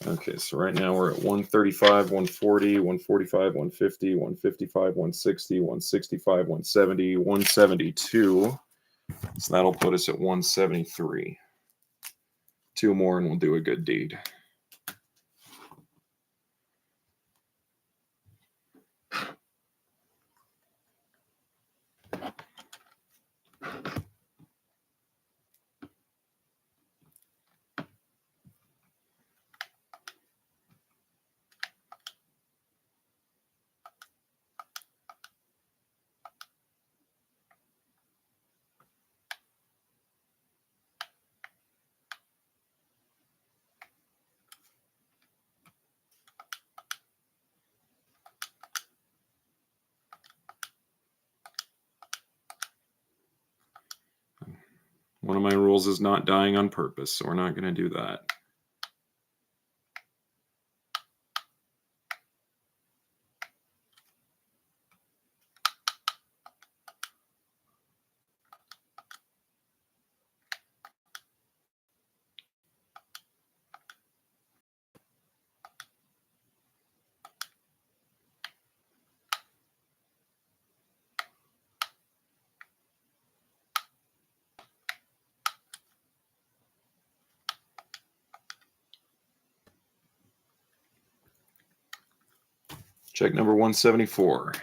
Okay, so right now we're at 135, 140, 145, 150, 155, 160, 165, 170, 172. So that'll put us at 173. 2 more and we'll do a good deed. One of my rules is not dying on purpose, so we're not going to do that. Check number 174.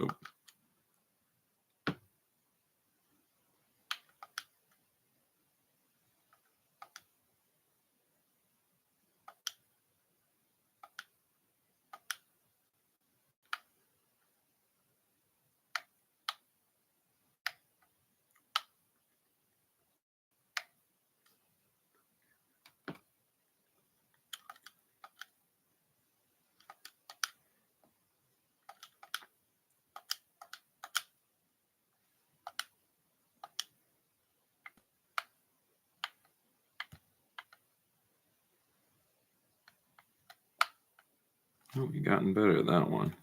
Oh. Oh, you gotten better at that one.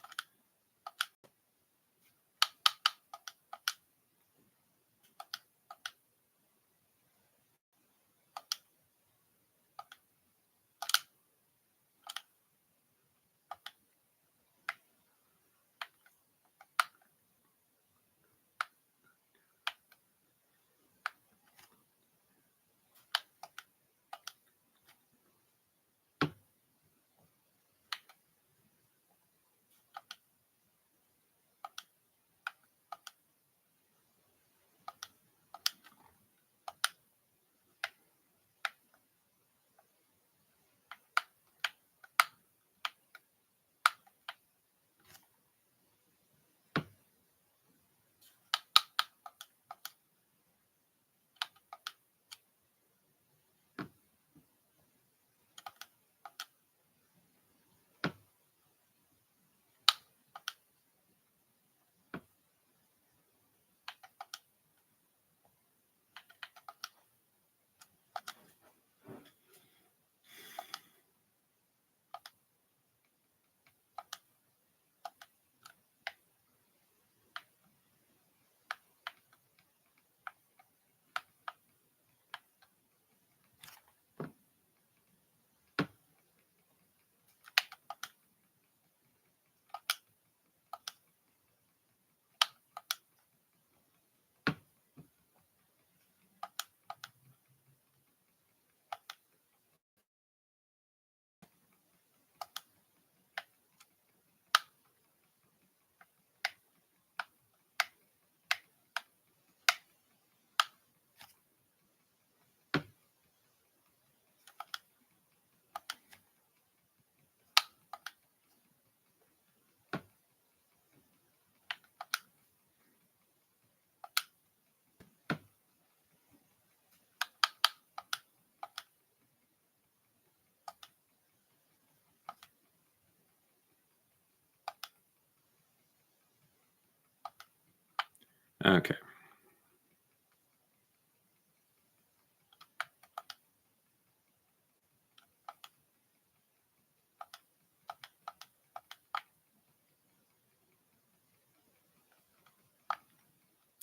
Okay.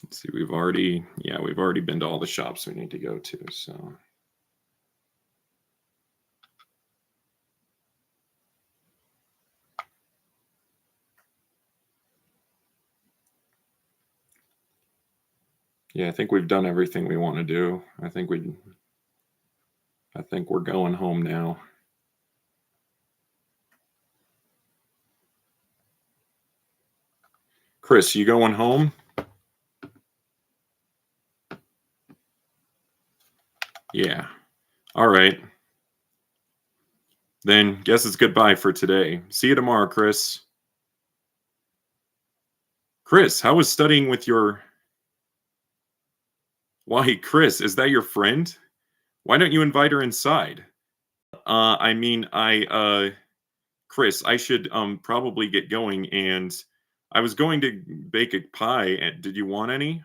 Let's see, we've already been to all the shops we need to go to, so. Yeah, I think we've done everything we want to do. I think we're going home now. Chris, you going home? Yeah. All right. Then guess it's goodbye for today. See you tomorrow, Chris. Chris, how was studying with your. Why, Chris, is that your friend? Why don't you invite her inside? I mean, Chris, I should probably get going, and I was going to bake a pie. And did you want any?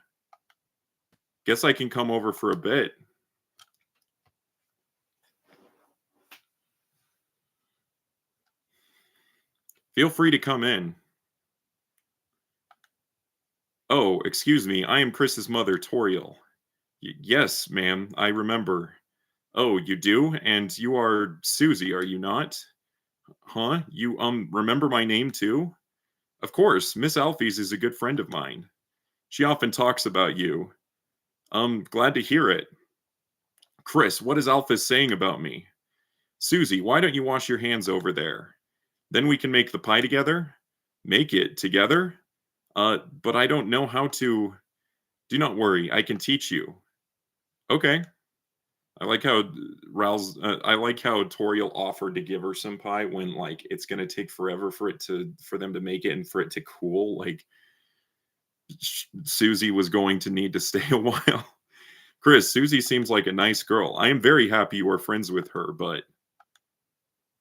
Guess I can come over for a bit. Feel free to come in. Oh, excuse me. I am Chris's mother, Toriel. Yes, ma'am. I remember. Oh, you do? And you are Susie, are you not? Huh? You remember my name too? Of course. Miss Alphys is a good friend of mine. She often talks about you. Glad to hear it. Chris, what is Alphys saying about me? Susie, why don't you wash your hands over there? Then we can make the pie together? Make it together? But I don't know how to. Do not worry, I can teach you. Okay. I like how I like how Toriel offered to give her some pie when like it's gonna take forever for them to make it and for it to cool. Like Susie was going to need to stay a while. Chris, Susie seems like a nice girl. I am very happy you are friends with her, but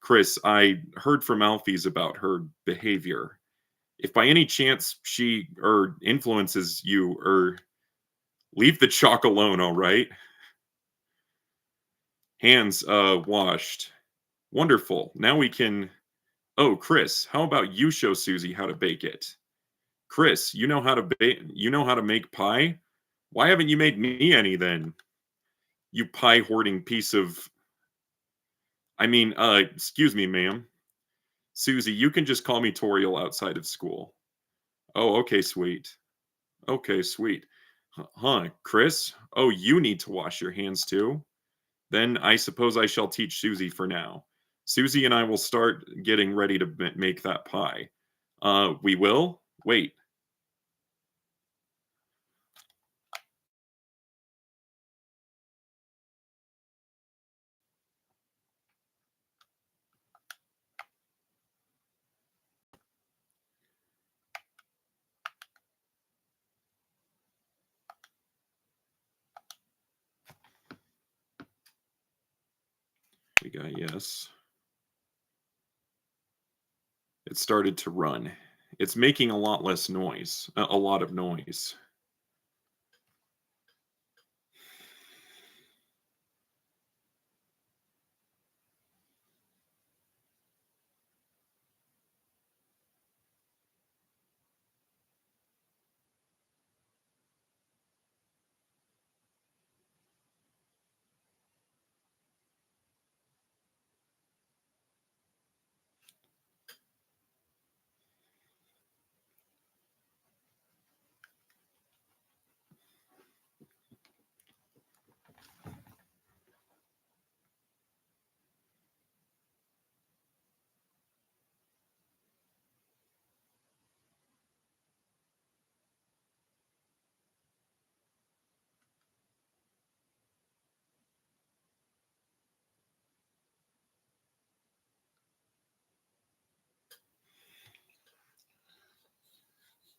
Chris, I heard from Alfie's about her behavior. If by any chance she influences you leave the chalk alone, all right? Hands washed. Wonderful. Now we can. Oh, Chris, how about you show Susie how to bake it? Chris, you know how to bake. You know how to make pie. Why haven't you made me any then? You pie hoarding piece of. I mean, excuse me, ma'am. Susie, you can just call me Toriel outside of school. Oh, okay, sweet. Okay, sweet. Huh, Chris? Oh, you need to wash your hands too. Then I suppose I shall teach Susie for now. Susie and I will start getting ready to make that pie. We will? Wait. We got yes. It started to run. It's making a lot less noise, a lot of noise.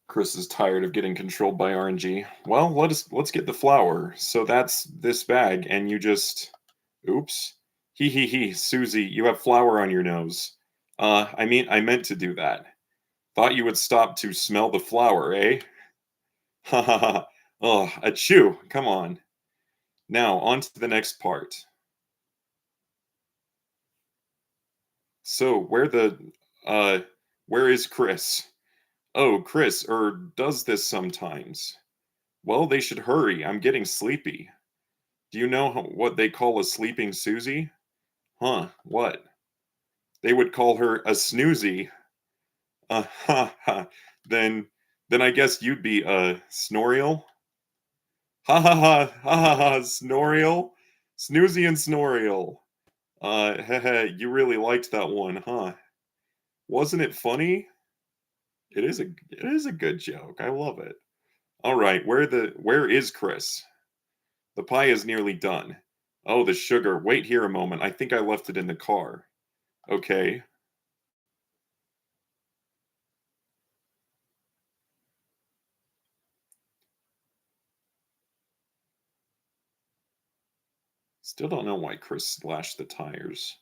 Chris is tired of getting controlled by RNG. Well, let's get the flour. So that's this bag, and you just oops. He. Susie, you have flour on your nose. I mean, I meant to do that. Thought you would stop to smell the flour, eh? Ha ha ha. Oh, achoo! Come on. Now, on to the next part. So, uh, where is Chris? Oh, Chris, does this sometimes. Well, they should hurry. I'm getting sleepy. Do you know what they call a sleeping Susie? Huh, what? They would call her a snoozy. Ha ha. Then, then I guess you'd be a snorial? Ha ha ha ha ha ha, snorial? Snoozy and snorial. Heh, you really liked that one, huh? Wasn't it funny? It is a good joke. I love it. All right, where is Chris? The pie is nearly done. Oh, the sugar. Wait here a moment. I think I left it in the car. Okay. Still don't know why Chris slashed the tires.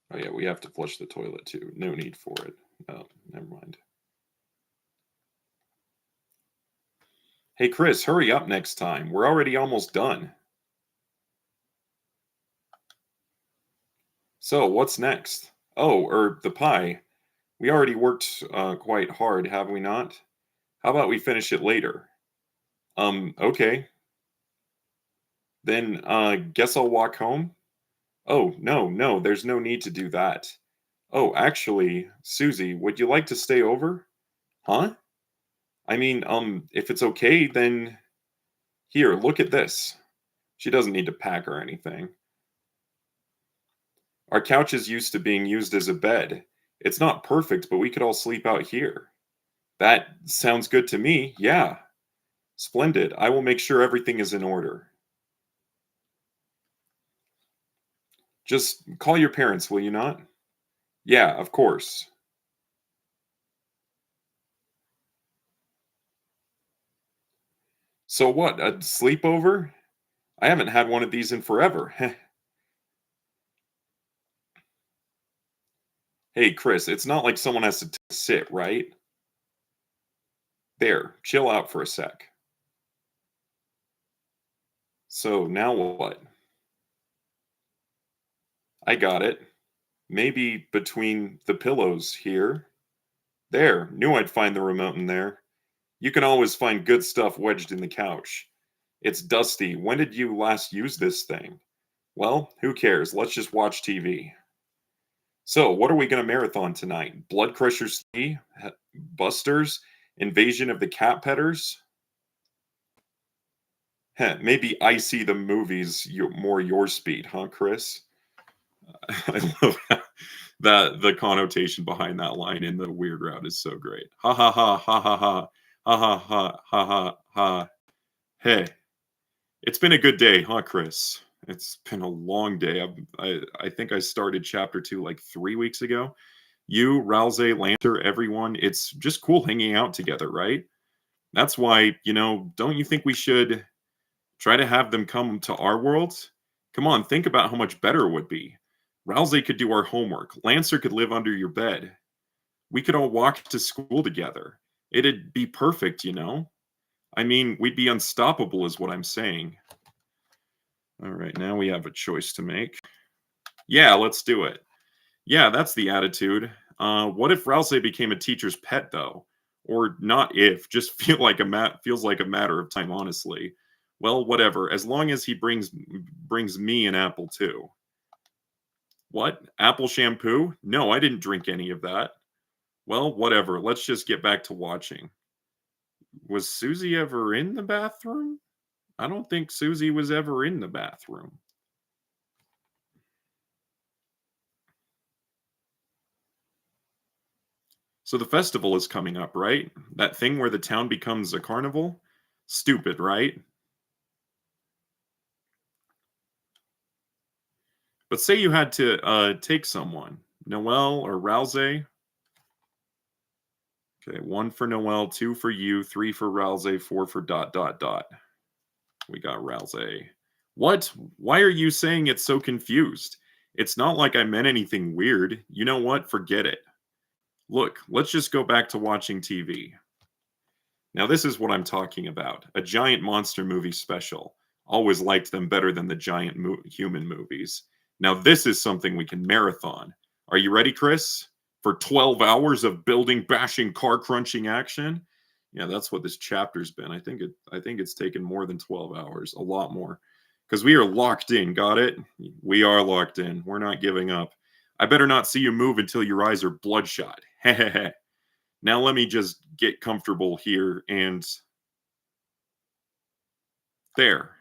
Oh yeah, we have to flush the toilet too. No need for it. Oh, never mind. Hey Chris, hurry up next time. We're already almost done. So, what's next? Oh, the pie. We already worked quite hard, have we not? How about we finish it later? Okay. Then guess I'll walk home. Oh, no, no, there's no need to do that. Oh, actually, Susie, would you like to stay over? Huh? I mean, if it's okay, then here, look at this. She doesn't need to pack or anything. Our couch is used to being used as a bed. It's not perfect, but we could all sleep out here. That sounds good to me. Yeah. Splendid. I will make sure everything is in order. Just call your parents, will you not? Yeah, of course. So what, a sleepover? I haven't had one of these in forever. Hey, Chris, it's not like someone has to sit, right? There, chill out for a sec. So now what? I got it. Maybe between the pillows here. There, knew I'd find the remote in there. You can always find good stuff wedged in the couch. It's dusty. When did you last use this thing? Well, who cares? Let's just watch TV. So, what are we going to marathon tonight? Blood Crushers 3? Busters? Invasion of the Cat Petters? Heh, maybe I see the movies more your speed, huh, Chris? I love that the connotation behind that line in the weird route is so great. Ha ha ha ha ha ha ha ha ha ha ha ha. Hey, it's been a good day, huh, Chris? It's been a long day. I think I started chapter 2 like 3 weeks ago. You, Rouxls, Lancer, everyone. It's just cool hanging out together, right? That's why, don't you think we should try to have them come to our world? Come on, think about how much better it would be. Rousey could do our homework. Lancer could live under your bed. We could all walk to school together. It'd be perfect. I mean, we'd be unstoppable, is what I'm saying. All right, now we have a choice to make. Yeah, let's do it. Yeah, that's the attitude. What if Rousey became a teacher's pet, though? Or not if, just feels like a matter of time, honestly. Well, whatever. As long as he brings me an apple too. What? Apple shampoo? No, I didn't drink any of that. Well, whatever. Let's just get back to watching. Was Susie ever in the bathroom? I don't think Susie was ever in the bathroom. So the festival is coming up, right? That thing where the town becomes a carnival? Stupid, right? But say you had to take someone, Noel or Rousey. Okay, 1 for Noel, 2 for you, 3 for Rousey, 4 for dot dot dot. We got Rousey. What? Why are you saying it's so confused? It's not like I meant anything weird. You know what? Forget it. Look, let's just go back to watching TV. Now, this is what I'm talking about. A giant monster movie special. Always liked them better than the giant human movies. Now, this is something we can marathon. Are you ready, Chris? For 12 hours of building, bashing, car crunching action? Yeah, that's what this chapter's been. I think it's taken more than 12 hours, a lot more. Because we are locked in, got it? We are locked in. We're not giving up. I better not see you move until your eyes are bloodshot. Hehehe. Now let me just get comfortable here and there.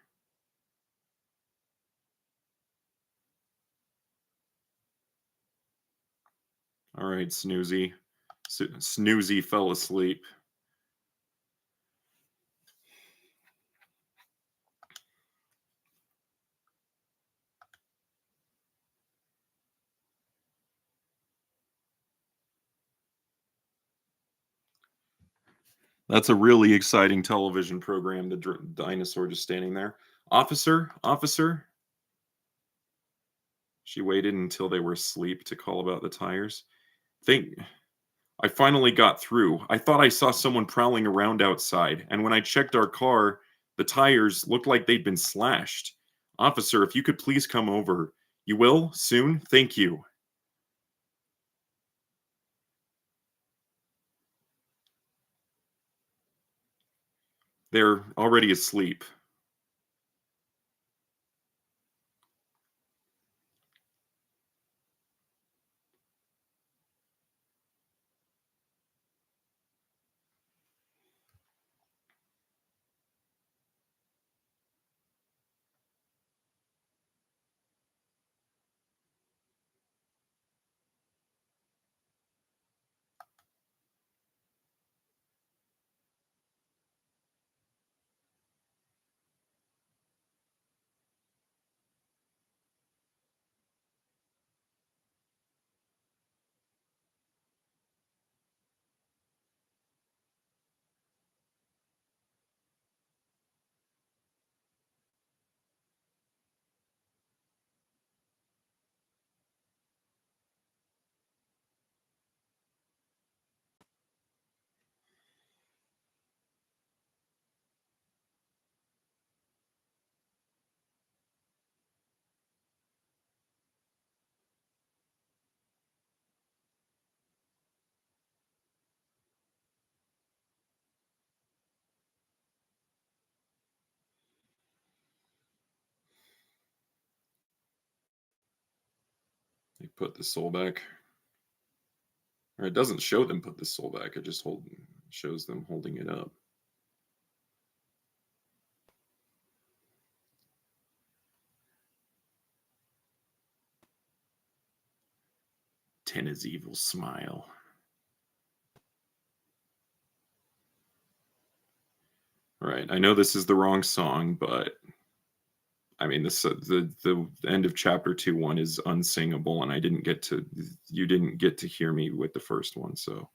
All right, Snoozy. Snoozy fell asleep. That's a really exciting television program. The dinosaur just standing there. Officer, officer. She waited until they were asleep to call about the tires. Think I finally got through. I thought I saw someone prowling around outside, and when I checked our car, the tires looked like they'd been slashed. Officer, if you could please come over. You will? Soon? Thank you. They're already asleep. They put the soul back. Or it doesn't show them put the soul back. It just shows them holding it up. Tenna's evil smile. All right, I know this is the wrong song, but I mean, the end of chapter 2:1 is unsingable, and you didn't get to hear me with the first one. So,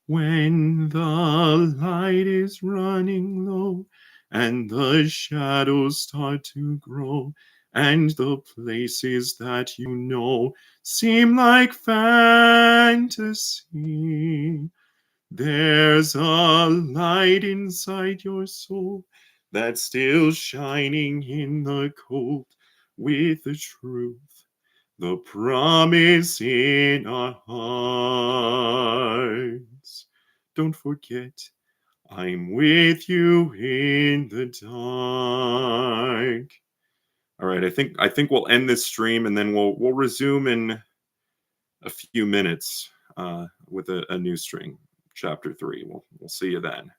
when the light is running low, and the shadows start to grow, and the places that you know seem like fantasy. There's a light inside your soul that's still shining in the cold with the truth, the promise in our hearts. Don't forget, I'm with you in the dark. All right, I think we'll end this stream and then we'll resume in a few minutes with a new string, chapter 3. We'll see you then.